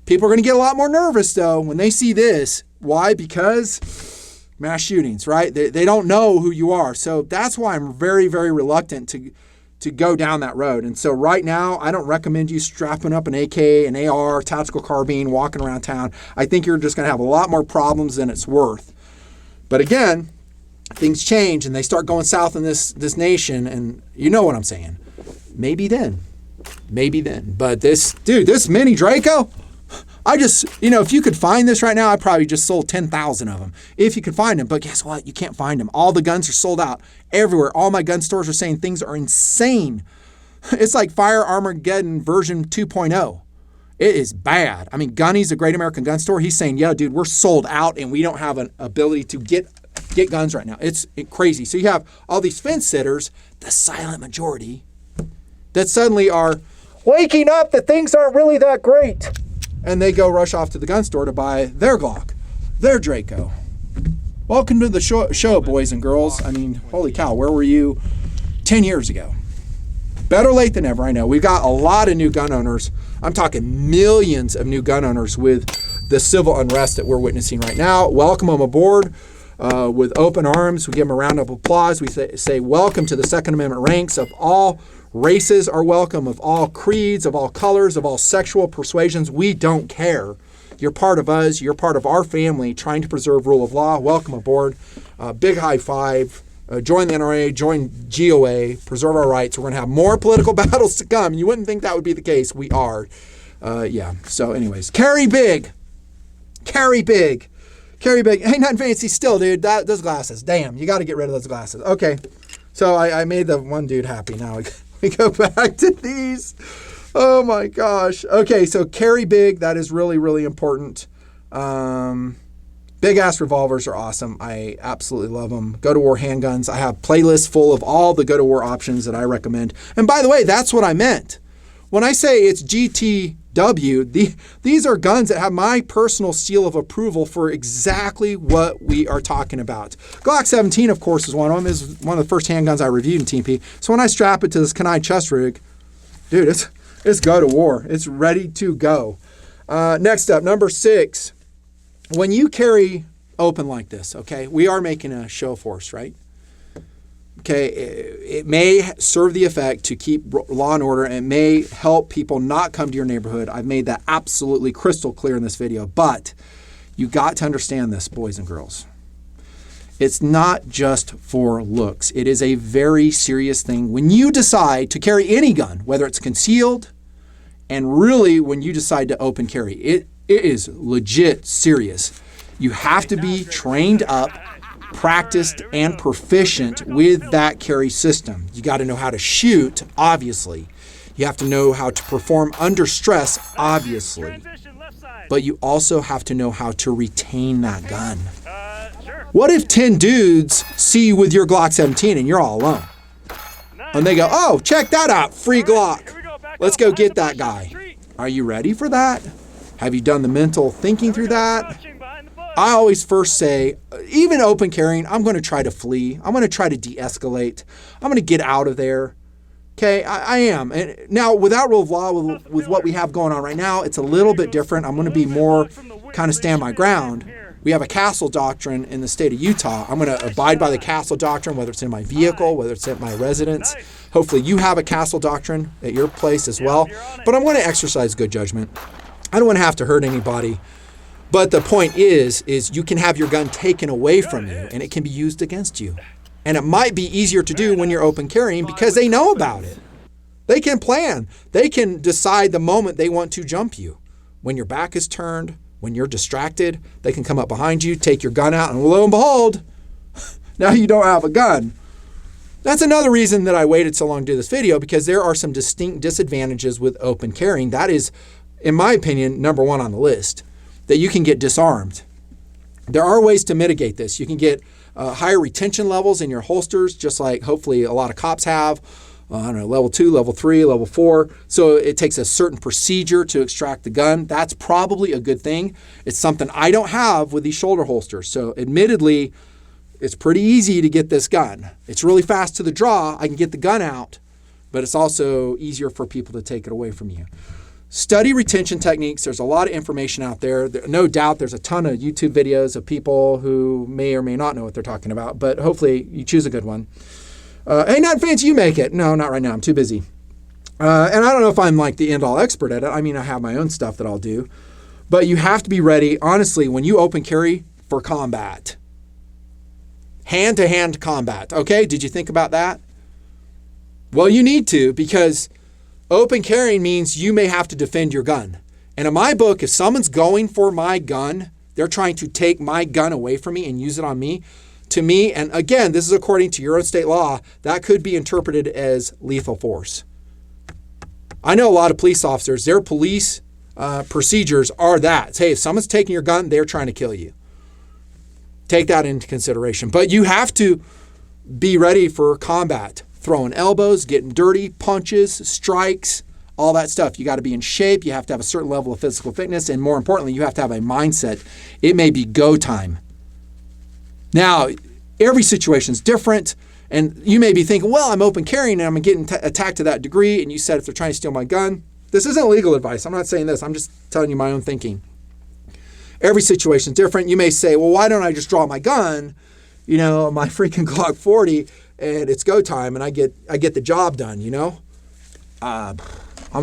People are going to get a lot more nervous, though, when they see this. Why? Because mass shootings, right? They don't know who you are. So that's why I'm very, very reluctant to go down that road. And so right now, I don't recommend you strapping up an AK, an AR, tactical carbine, walking around town. I think you're just going to have a lot more problems than it's worth. But again, things change and they start going south in this nation, and you know what I'm saying. Maybe then. But this Mini Draco, I just, if you could find this right now, I probably just sold 10,000 of them. If you could find them. But guess what? You can't find them. All the guns are sold out everywhere. All my gun stores are saying things are insane. It's like Fire Armageddon version 2.0. It is bad. I mean, Gunny's a Great American Gun Store. He's saying, yeah, dude, we're sold out and we don't have an ability to get get guns right now. It's crazy. So you have all these fence sitters, the silent majority, that suddenly are waking up that things aren't really that great. And they go rush off to the gun store to buy their Glock, their Draco. Welcome to the show, boys and girls. I mean, holy cow, where were you 10 years ago? Better late than never, I know. We've got a lot of new gun owners. I'm talking millions of new gun owners with the civil unrest that we're witnessing right now. Welcome them aboard with open arms. We give them a round of applause. We say welcome to the Second Amendment ranks of all races are welcome, of all creeds, of all colors, of all sexual persuasions. We don't care. You're part of us. You're part of our family trying to preserve rule of law. Welcome aboard. Big high five. Join the NRA, join GOA, preserve our rights. We're going to have more political battles to come. You wouldn't think that would be the case. We are. Yeah. So anyways, carry big. Carry big. Carry big. Hey, Nutnfancy still, dude. Those glasses. Damn, you got to get rid of those glasses. Okay. So I made the one dude happy. Now we go back to these. Oh, my gosh. Okay, so carry big. That is really, really important. Big-ass revolvers are awesome. I absolutely love them. Go-to-war handguns. I have playlists full of all the go-to-war options that I recommend. And by the way, that's what I meant. When I say it's GTW, these are guns that have my personal seal of approval for exactly what we are talking about. Glock 17, of course, is one of them. Is one of the first handguns I reviewed in TNP. So when I strap it to this Kunai chest rig, dude, it's go-to-war. It's ready to go. Next up, number 6. When you carry open like this, okay, we are making a show force, right? Okay, it may serve the effect to keep law and order, and it may help people not come to your neighborhood. I've made that absolutely crystal clear in this video, but you got to understand this, boys and girls. It's not just for looks. It is a very serious thing. When you decide to carry any gun, whether it's concealed, and really when you decide to open carry, it is legit serious. You have to be trained up, practiced, and proficient with that carry system. You got to know how to shoot, obviously. You have to know how to perform under stress, obviously. But you also have to know how to retain that gun. What if 10 dudes see you with your Glock 17 and you're all alone? And they go, oh, check that out, free Glock. Let's go get that guy. Are you ready for that? Have you done the mental thinking through that? I always first say, even open carrying, I'm going to try to flee. I'm going to try to de-escalate. I'm going to get out of there. Okay, I am. And now, without rule of law, with what we have going on right now, it's a little bit different. I'm going to be more kind of stand my ground. We have a castle doctrine in the state of Utah. I'm going to abide by the castle doctrine, whether it's in my vehicle, whether it's at my residence. Hopefully you have a castle doctrine at your place as well. But I'm going to exercise good judgment. I don't want to have to hurt anybody. But the point is you can have your gun taken away from you and it can be used against you. And it might be easier to do when you're open carrying because they know about it. They can plan. They can decide the moment they want to jump you. When your back is turned, when you're distracted, they can come up behind you, take your gun out, and lo and behold, now you don't have a gun. That's another reason that I waited so long to do this video, because there are some distinct disadvantages with open carrying. That is, in my opinion, number one on the list, that you can get disarmed. There are ways to mitigate this. You can get higher retention levels in your holsters, just like hopefully a lot of cops have. I don't know, level 2, level 3, level 4. So it takes a certain procedure to extract the gun. That's probably a good thing. It's something I don't have with these shoulder holsters. So admittedly, it's pretty easy to get this gun. It's really fast to the draw. I can get the gun out, but it's also easier for people to take it away from you. Study retention techniques. There's a lot of information out there. No doubt there's a ton of YouTube videos of people who may or may not know what they're talking about, but hopefully you choose a good one. Hey, Nutnfancy, you make it. No, not right now. I'm too busy. And I don't know if I'm like the end-all expert at it. I mean, I have my own stuff that I'll do. But you have to be ready, honestly, when you open carry, for combat. Hand-to-hand combat. Okay, did you think about that? Well, you need to, because open carrying means you may have to defend your gun. And in my book, if someone's going for my gun, they're trying to take my gun away from me and use it on me, to me, and again, this is according to your own state law, that could be interpreted as lethal force. I know a lot of police officers, their police procedures are that. Hey, if someone's taking your gun, they're trying to kill you. Take that into consideration. But you have to be ready for combat. Throwing elbows, getting dirty, punches, strikes, all that stuff. You got to be in shape. You have to have a certain level of physical fitness. And more importantly, you have to have a mindset. It may be go time. Now, every situation is different. And you may be thinking, well, I'm open carrying and I'm getting attacked to that degree. And you said if they're trying to steal my gun, this isn't legal advice. I'm not saying this. I'm just telling you my own thinking. Every situation is different. You may say, well, why don't I just draw my gun, my freaking Glock 40, and it's go time, and I get the job done,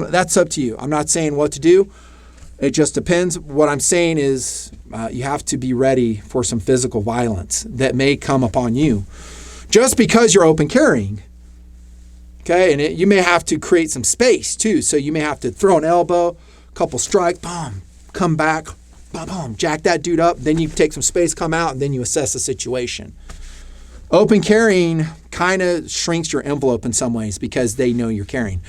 That's up to you. I'm not saying what to do. It just depends. What I'm saying is you have to be ready for some physical violence that may come upon you just because you're open carrying. Okay, and you may have to create some space too. So you may have to throw an elbow, a couple strikes, boom, come back, boom, boom, jack that dude up. Then you take some space, come out, and then you assess the situation. Open carrying kind of shrinks your envelope in some ways because they know you're carrying.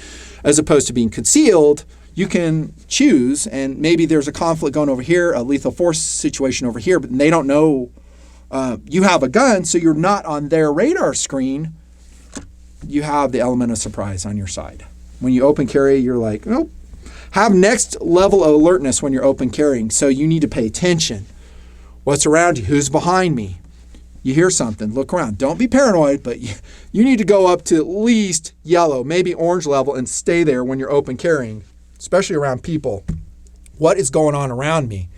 As opposed to being concealed, you can choose, and maybe there's a conflict going over here, a lethal force situation over here, but they don't know you have a gun, so you're not on their radar screen. You have the element of surprise on your side. When you open carry, you're like, nope. Have next level of alertness when you're open carrying. So you need to pay attention. What's around you? Who's behind me? You hear something, look around. Don't be paranoid, but you need to go up to at least yellow, maybe orange level, and stay there when you're open carrying, especially around people. What is going on around me?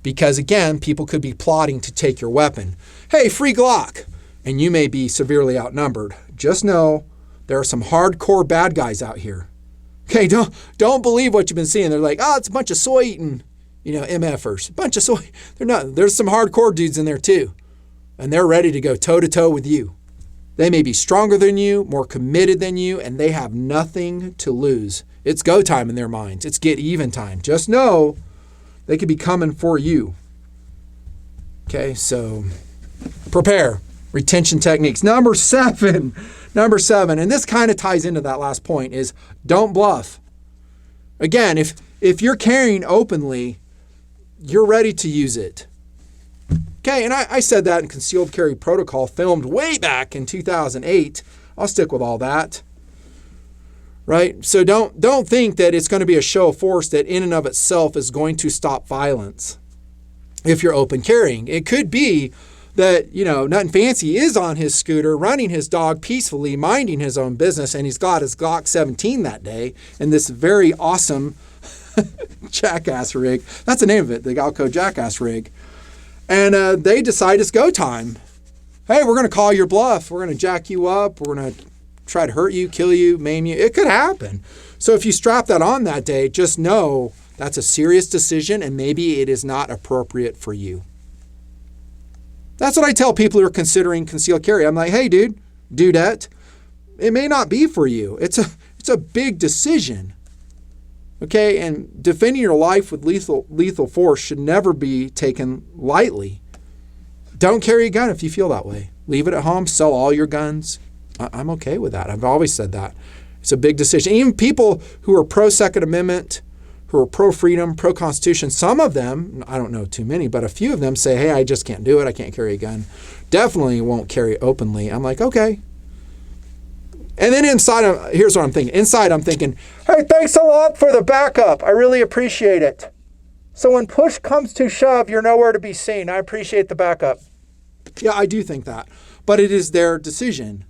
Because again, people could be plotting to take your weapon. Hey, free Glock. And you may be severely outnumbered. Just know there are some hardcore bad guys out here. Okay, don't believe what you've been seeing. They're like, oh, it's a bunch of soy eating, MFers. Bunch of soy. They're not. There's some hardcore dudes in there too. And they're ready to go toe to toe with you. They may be stronger than you, more committed than you, and they have nothing to lose. It's go time in their minds. It's get even time. Just know they could be coming for you. Okay, so prepare. Retention techniques. Number seven, and this kind of ties into that last point, is don't bluff. Again, if you're carrying openly, you're ready to use it. Okay, and I said that in Concealed Carry Protocol, filmed way back in 2008. I'll stick with all that. Right? So don't think that it's going to be a show of force that in and of itself is going to stop violence if you're open carrying. It could be that, Nutnfancy is on his scooter, running his dog peacefully, minding his own business, and he's got his Glock 17 that day in this very awesome jackass rig. That's the name of it, the Galco jackass rig. And they decide it's go time. Hey, we're going to call your bluff. We're going to jack you up. We're going to try to hurt you, kill you, maim you. It could happen. So if you strap that on that day, just know that's a serious decision and maybe it is not appropriate for you. That's what I tell people who are considering concealed carry. I'm like, hey, dudette, it may not be for you. It's a big decision. Okay, and defending your life with lethal force should never be taken lightly. Don't carry a gun if you feel that way. Leave it at home, sell all your guns. I'm okay with that. I've always said that. It's a big decision. Even people who are pro-Second Amendment, who are pro-freedom, pro-Constitution, some of them, I don't know too many, but a few of them say, hey, I just can't do it. I can't carry a gun. Definitely won't carry openly. I'm like, okay. And then inside, here's what I'm thinking. Inside, I'm thinking, hey, thanks a lot for the backup. I really appreciate it. So when push comes to shove, you're nowhere to be seen. I appreciate the backup. Yeah, I do think that. But it is their decision.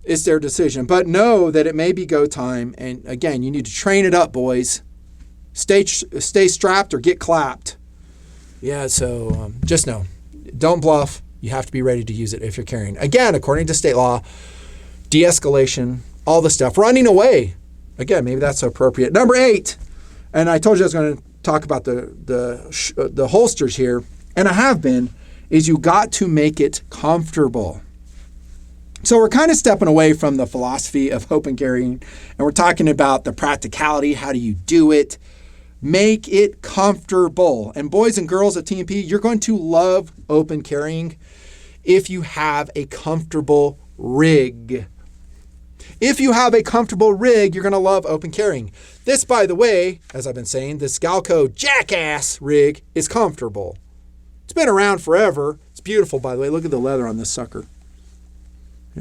It's their decision. But know that it may be go time. And again, you need to train it up, boys. Stay strapped or get clapped. Yeah, so just know. Don't bluff. You have to be ready to use it if you're carrying. Again, according to state law, de-escalation, all the stuff. Running away. Again, maybe that's appropriate. Number 8, and I told you I was going to talk about the holsters here, and I have been, is you got to make it comfortable. So we're kind of stepping away from the philosophy of open carrying, and we're talking about the practicality. How do you do it? Make it comfortable. And boys and girls at TNP, you're going to love open carrying if you have a comfortable rig. If you have a comfortable rig, you're going to love open carrying. This, by the way, as I've been saying, this Galco jackass rig is comfortable. It's been around forever. It's beautiful, by the way. Look at the leather on this sucker.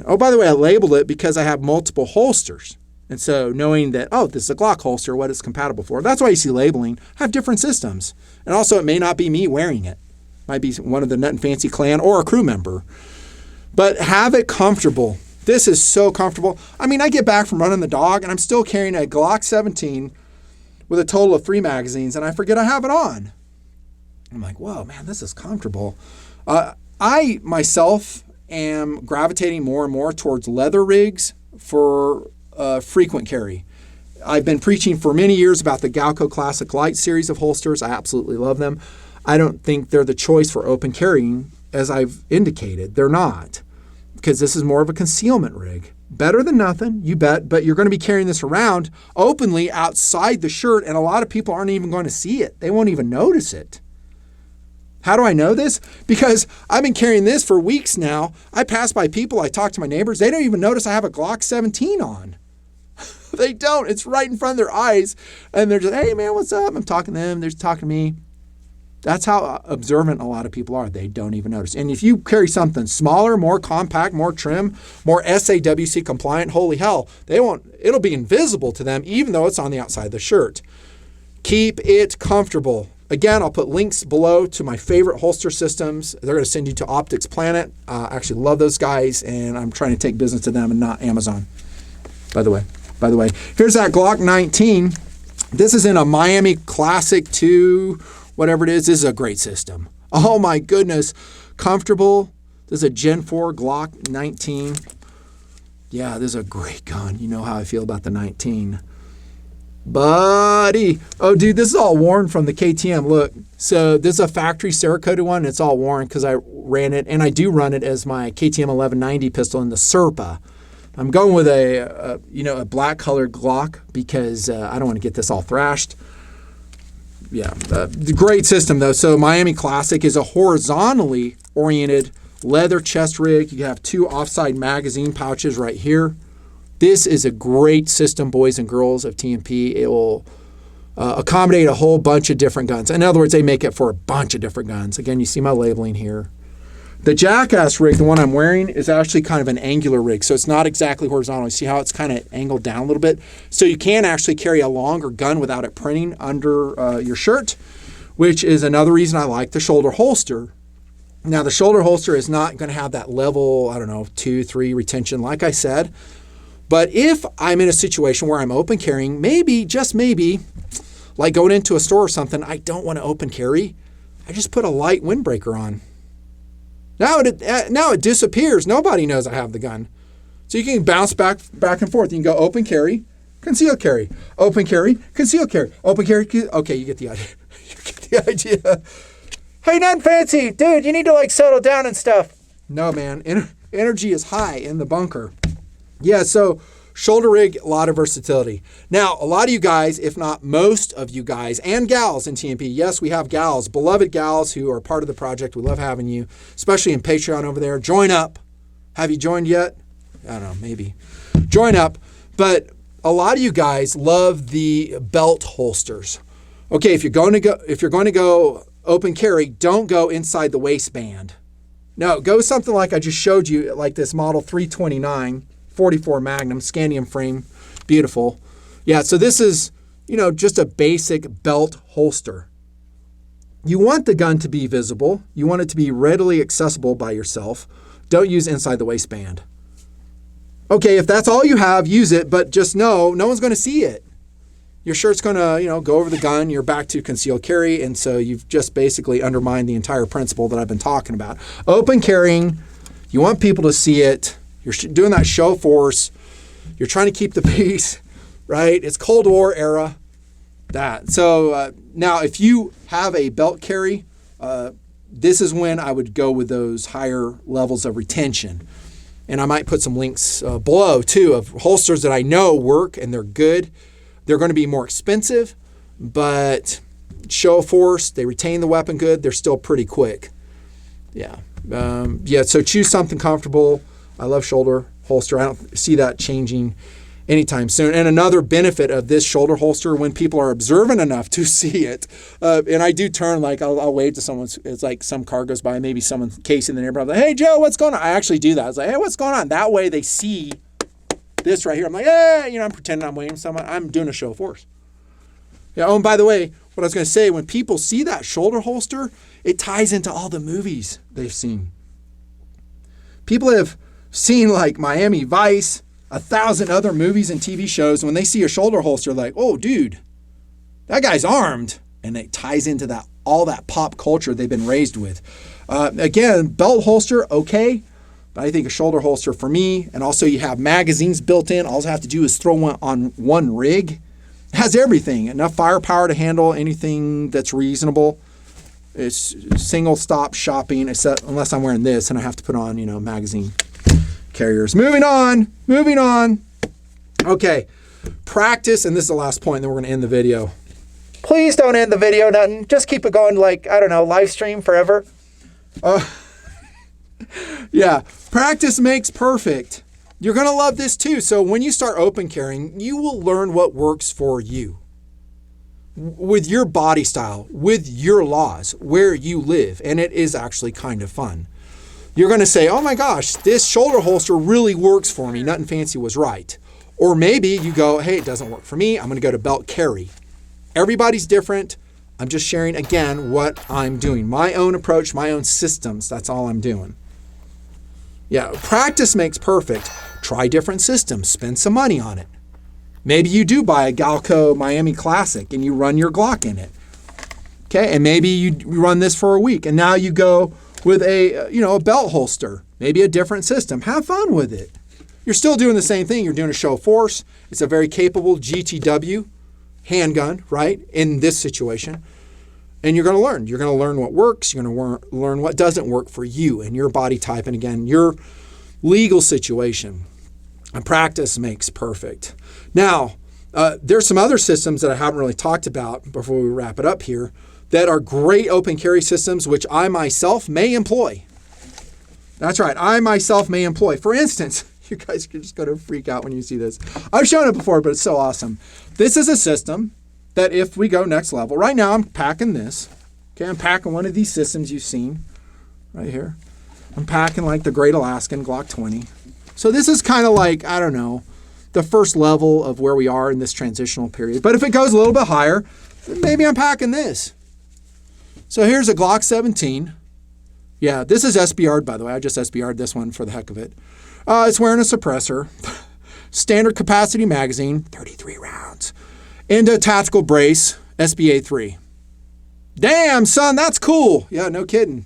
Oh, by the way, I labeled it because I have multiple holsters. And so knowing that, oh, this is a Glock holster, what it's compatible for. That's why you see labeling. I have different systems. And also it may not be me wearing it. Might be one of the Nutnfancy clan or a crew member. But have it comfortable. This is so comfortable. I mean, I get back from running the dog and I'm still carrying a Glock 17 with a total of 3 magazines and I forget I have it on. I'm like, whoa, man, this is comfortable. I myself am gravitating more and more towards leather rigs for frequent carry. I've been preaching for many years about the Galco Classic Light series of holsters. I absolutely love them. I don't think they're the choice for open carrying, as I've indicated. They're not, because this is more of a concealment rig. Better than nothing, you bet, but you're going to be carrying this around openly outside the shirt, and a lot of people aren't even going to see it. They won't even notice it. How do I know this? Because I've been carrying this for weeks now. I pass by people, I talk to my neighbors, they don't even notice I have a Glock 17 on. They don't. It's right in front of their eyes. And they're just, hey, man, what's up? I'm talking to them. They're talking to me. That's how observant a lot of people are. They don't even notice. And if you carry something smaller, more compact, more trim, more SAWC compliant, holy hell, it'll be invisible to them, even though it's on the outside of the shirt. Keep it comfortable. Again, I'll put links below to my favorite holster systems. They're going to send you to Optics Planet. I actually love those guys, and I'm trying to take business to them and not Amazon, by the way. Here's that Glock 19. This is in a Miami Classic 2, whatever it is. This is a great system. Oh my goodness. Comfortable. This is a Gen 4 Glock 19. Yeah, this is a great gun. You know how I feel about the 19. Buddy. Oh, dude, this is all worn from the KTM. Look, so this is a factory Cerakoted one. It's all worn because I ran it, and I do run it as my KTM 1190 pistol in the Serpa. I'm going with a black colored Glock because I don't want to get this all thrashed. Yeah, great system though. So Miami Classic is a horizontally oriented leather chest rig. You have 2 offside magazine pouches right here. This is a great system, boys and girls of TNP. It will accommodate a whole bunch of different guns. In other words, they make it for a bunch of different guns. Again, you see my labeling here. The Jackass rig, the one I'm wearing, is actually kind of an angular rig, so it's not exactly horizontal. You see how it's kind of angled down a little bit? So you can actually carry a longer gun without it printing under your shirt, which is another reason I like the shoulder holster. Now, the shoulder holster is not going to have that level, 2, 3 retention, like I said. But if I'm in a situation where I'm open carrying, maybe, just maybe, like going into a store or something, I don't want to open carry, I just put a light windbreaker on. Now it disappears. Nobody knows I have the gun. So you can bounce back and forth. You can go open carry, conceal carry, open carry, conceal carry, open carry. Okay, you get the idea. Hey, Nutnfancy, dude, you need to settle down and stuff. No, man, energy is high in the bunker. Yeah, so shoulder rig, a lot of versatility. Now, a lot of you guys, if not most of you guys and gals in TNP, yes, we have gals, beloved gals who are part of the project. We love having you, especially in Patreon over there. Join up. Have you joined yet? I don't know, maybe. Join up. But a lot of you guys love the belt holsters. Okay, if you're going to go open carry, don't go inside the waistband. No, go something like I just showed you, like this model 329. 44 Magnum, scandium frame, beautiful. Yeah, so this is, just a basic belt holster. You want the gun to be visible. You want it to be readily accessible by yourself. Don't use inside the waistband. Okay, if that's all you have, use it, but just know no one's going to see it. Your shirt's going to, go over the gun. You're back to concealed carry, and so you've just basically undermined the entire principle that I've been talking about. Open carrying, you want people to see it. You're doing that show force. You're trying to keep the peace, right? It's Cold War era. That. So now if you have a belt carry, this is when I would go with those higher levels of retention. And I might put some links below too of holsters that I know work and they're good. They're going to be more expensive, but show force, they retain the weapon good. They're still pretty quick. Yeah. So choose something comfortable. I love shoulder holster. I don't see that changing anytime soon. And another benefit of this shoulder holster, when people are observant enough to see it, and I do turn, like I'll wave to someone, it's like some car goes by, maybe someone casing the neighborhood, I'm like, hey Joe, what's going on? I actually do that. I was like, hey, what's going on? That way they see this right here. I'm like, hey, I'm pretending I'm waving someone. I'm doing a show of force. Yeah. Oh, and by the way, what I was going to say, when people see that shoulder holster, it ties into all the movies they've seen. People have seen like Miami Vice, 1,000 other movies and TV shows. When they see a shoulder holster, like, oh, dude, that guy's armed. And it ties into that, all that pop culture they've been raised with. Again, belt holster, okay. But I think a shoulder holster for me, and also you have magazines built in. All you have to do is throw one on one rig. It has everything, enough firepower to handle anything that's reasonable. It's single stop shopping, except unless I'm wearing this and I have to put on, magazine carriers. Moving on. Okay, practice, and this is the last point, then we're going to end the video. Please don't end the video, nothing. Just keep it going like, I don't know, live stream forever. Yeah, practice makes perfect. You're going to love this too. So when you start open carrying, you will learn what works for you. With your body style, with your laws, where you live, and it is actually kind of fun. You're going to say, oh my gosh, this shoulder holster really works for me. Nutnfancy was right. Or maybe you go, hey, it doesn't work for me. I'm going to go to belt carry. Everybody's different. I'm just sharing, again, what I'm doing. My own approach, my own systems. That's all I'm doing. Yeah, practice makes perfect. Try different systems. Spend some money on it. Maybe you do buy a Galco Miami Classic and you run your Glock in it. Okay, and maybe you run this for a week and now you go with a belt holster, maybe a different system. Have fun with it. You're still doing the same thing. You're doing a show of force. It's a very capable GTW handgun, right, in this situation. And you're going to learn. You're going to learn what works. You're going to learn what doesn't work for you and your body type. And again, your legal situation. And practice makes perfect. Now, there's some other systems that I haven't really talked about before we wrap it up here that are great open carry systems, which I myself may employ. That's right. I myself may employ. For instance, you guys are just going to freak out when you see this. I've shown it before, but it's so awesome. This is a system that if we go next level, right now I'm packing this. Okay, I'm packing one of these systems you've seen right here. I'm packing like the Great Alaskan Glock 20. So this is kind of like, I don't know, the first level of where we are in this transitional period. But if it goes a little bit higher, then maybe I'm packing this. So here's a Glock 17. Yeah, this is SBR'd, by the way. I just SBR'd this one for the heck of it. It's wearing a suppressor. Standard capacity magazine, 33 rounds. And a tactical brace, SBA 3. Damn, son, that's cool. Yeah, no kidding.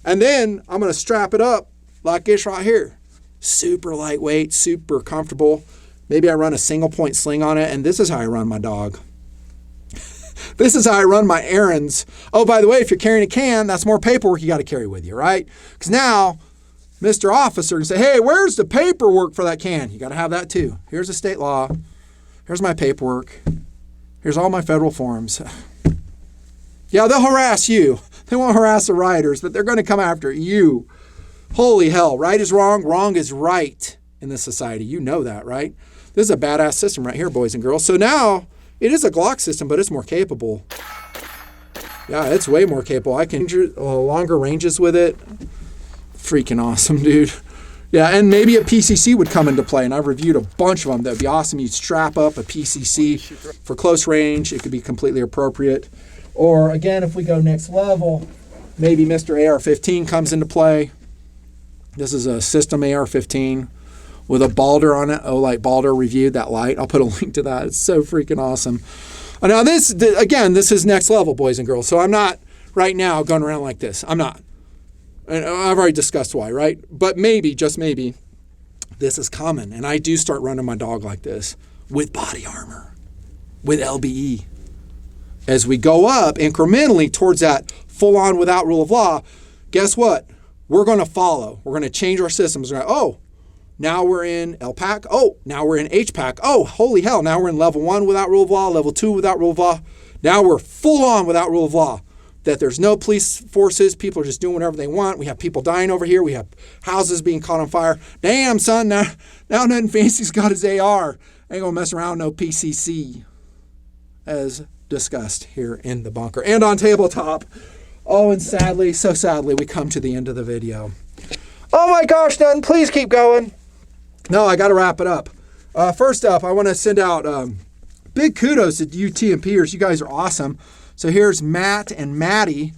And then I'm going to strap it up like this right here. Super lightweight, super comfortable. Maybe I run a single point sling on it, and this is how I run my dog. This is how I run my errands. Oh, by the way, if you're carrying a can, that's more paperwork you got to carry with you, right? Because now, Mr. Officer can say, hey, where's the paperwork for that can? You got to have that too. Here's a state law. Here's my paperwork. Here's all my federal forms. Yeah, they'll harass you. They won't harass the rioters, but they're going to come after you. Holy hell, right is wrong, wrong is right in this society. You know that, right? This is a badass system right here, boys and girls. So now, it is a Glock system, but it's more capable. Yeah, it's way more capable. I can do longer ranges with it. Freaking awesome, dude. Yeah, and maybe a PCC would come into play, and I've reviewed a bunch of them. That would be awesome. You'd strap up a PCC for close range. It could be completely appropriate. Or, again, if we go next level, maybe Mr. AR-15 comes into play. This is a system AR-15 with a Balder on it. Oh, like Balder reviewed that light. I'll put a link to that. It's so freaking awesome. Now, this is next level, boys and girls. So I'm not right now going around like this. I'm not. And I've already discussed why, right? But maybe, just maybe, this is common. And I do start running my dog like this with body armor, with LBE. As we go up incrementally towards that full-on without rule of law, guess what? We're going to follow. We're going to change our systems. Oh, now we're in LPAC. Oh, now we're in HPAC. Oh, holy hell. Now we're in level 1 without rule of law, level 2 without rule of law. Now we're full-on without rule of law. That there's no police forces. People are just doing whatever they want. We have people dying over here. We have houses being caught on fire. Damn, son, now Nutnfancy's got his AR. Ain't gonna mess around no PCC, as discussed here in the bunker and on tabletop. Oh, and sadly, so sadly, we come to the end of the video. Oh my gosh, Nutn, please keep going. No, I got to wrap it up. First up, I want to send out big kudos to you TNPers. You guys are awesome. So here's Matt and Maddie,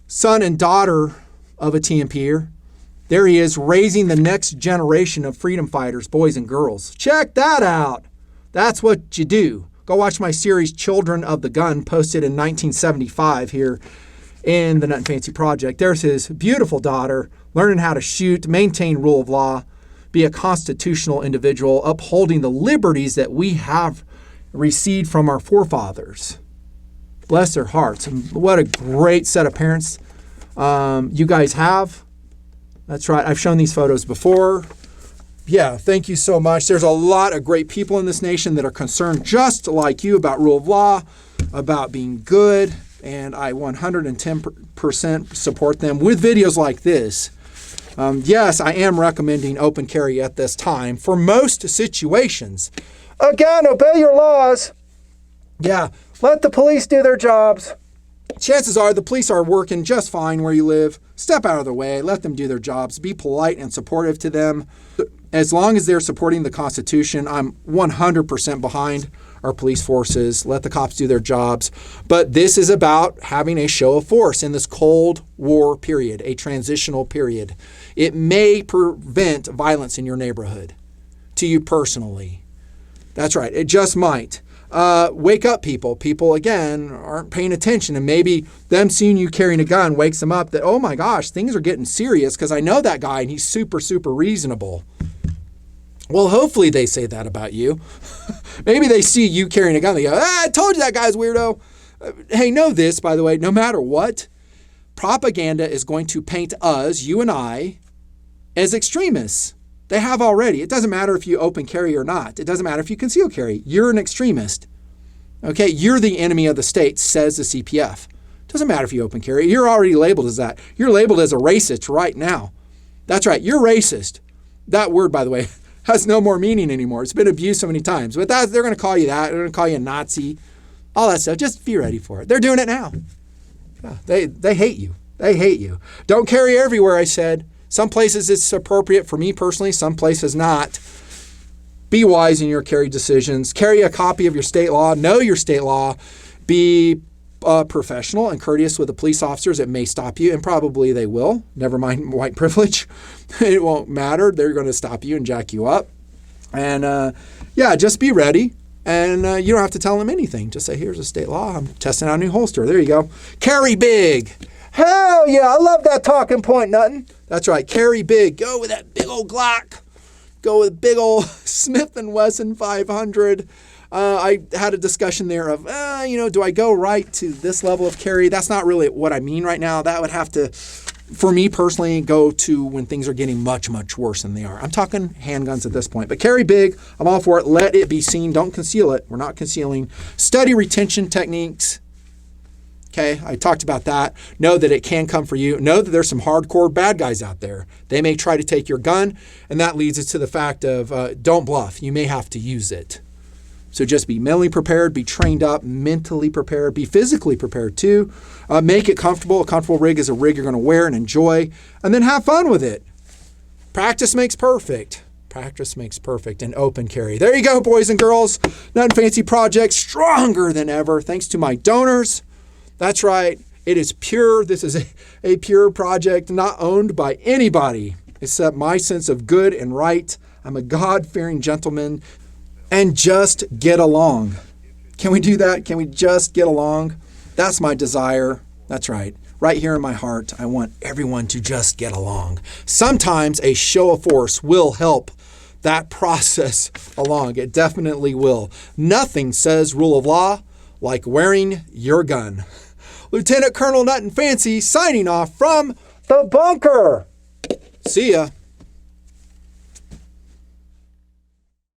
son and daughter of a TNPer. There he is, raising the next generation of freedom fighters, boys and girls. Check that out. That's what you do. Go watch my series, Children of the Gun, posted in 1975 here in the Nutnfancy Project. There's his beautiful daughter, learning how to shoot, maintain rule of law, be a constitutional individual, upholding the liberties that we have received from our forefathers. Bless their hearts. And what a great set of parents you guys have. That's right. I've shown these photos before. Yeah, thank you so much. There's a lot of great people in this nation that are concerned just like you about rule of law, about being good, and I 110% support them with videos like this. Yes, I am recommending open carry at this time for most situations. Again, obey your laws. Yeah, let the police do their jobs. Chances are the police are working just fine where you live. Step out of their way. Let them do their jobs. Be polite and supportive to them. As long as they're supporting the Constitution, I'm 100% behind our police forces. Let the cops do their jobs. But this is about having a show of force in this Cold War period, a transitional period. It may prevent violence in your neighborhood, to you personally. That's right. It just might. Wake up, people. People, again, aren't paying attention, and maybe them seeing you carrying a gun wakes them up that, oh my gosh, things are getting serious because I know that guy and he's super, super reasonable. Well, hopefully they say that about you. Maybe they see you carrying a gun. They go, I told you that guy's weirdo. Hey, know this, by the way, no matter what, propaganda is going to paint us, you and I, as extremists. They have already. It doesn't matter if you open carry or not. It doesn't matter if you conceal carry. You're an extremist. Okay, you're the enemy of the state, says the CPF. It doesn't matter if you open carry. You're already labeled as that. You're labeled as a racist right now. That's right, you're racist. That word, by the way, has no more meaning anymore. It's been abused so many times. But they're going to call you that. They're going to call you a Nazi. All that stuff. Just be ready for it. They're doing it now. Yeah, they hate you. They hate you. Don't carry everywhere, I said. Some places it's appropriate for me personally. Some places not. Be wise in your carry decisions. Carry a copy of your state law. Know your state law. Be professional and courteous with the police officers that may stop you, and probably they will. Never mind white privilege. It won't matter. They're going to stop you and jack you up. And yeah, just be ready. And you don't have to tell them anything. Just say, here's a state law. I'm testing out a new holster. There you go. Carry big. Hell yeah, I love that talking point, Nutn. That's right, carry big. Go with that big old Glock. Go with big old Smith & Wesson 500. I had a discussion there of, do I go right to this level of carry? That's not really what I mean right now. That would have to, for me personally, go to when things are getting much, much worse than they are. I'm talking handguns at this point. But carry big. I'm all for it. Let it be seen. Don't conceal it. We're not concealing. Study retention techniques. Okay, I talked about that. Know that it can come for you. Know that there's some hardcore bad guys out there. They may try to take your gun, and that leads us to the fact of don't bluff. You may have to use it. So just be mentally prepared, be trained up, mentally prepared, be physically prepared too. Make it comfortable. A comfortable rig is a rig you're going to wear and enjoy, and then have fun with it. Practice makes perfect. Practice makes perfect. And open carry. There you go, boys and girls. Nutnfancy Project, stronger than ever. Thanks to my donors. That's right. It is pure. This is a pure project, not owned by anybody except my sense of good and right. I'm a God-fearing gentleman. And just get along. Can we do that? Can we just get along? That's my desire. That's right. Right here in my heart, I want everyone to just get along. Sometimes a show of force will help that process along. It definitely will. Nothing says rule of law like wearing your gun. Lieutenant Colonel Nutnfancy signing off from the bunker. See ya.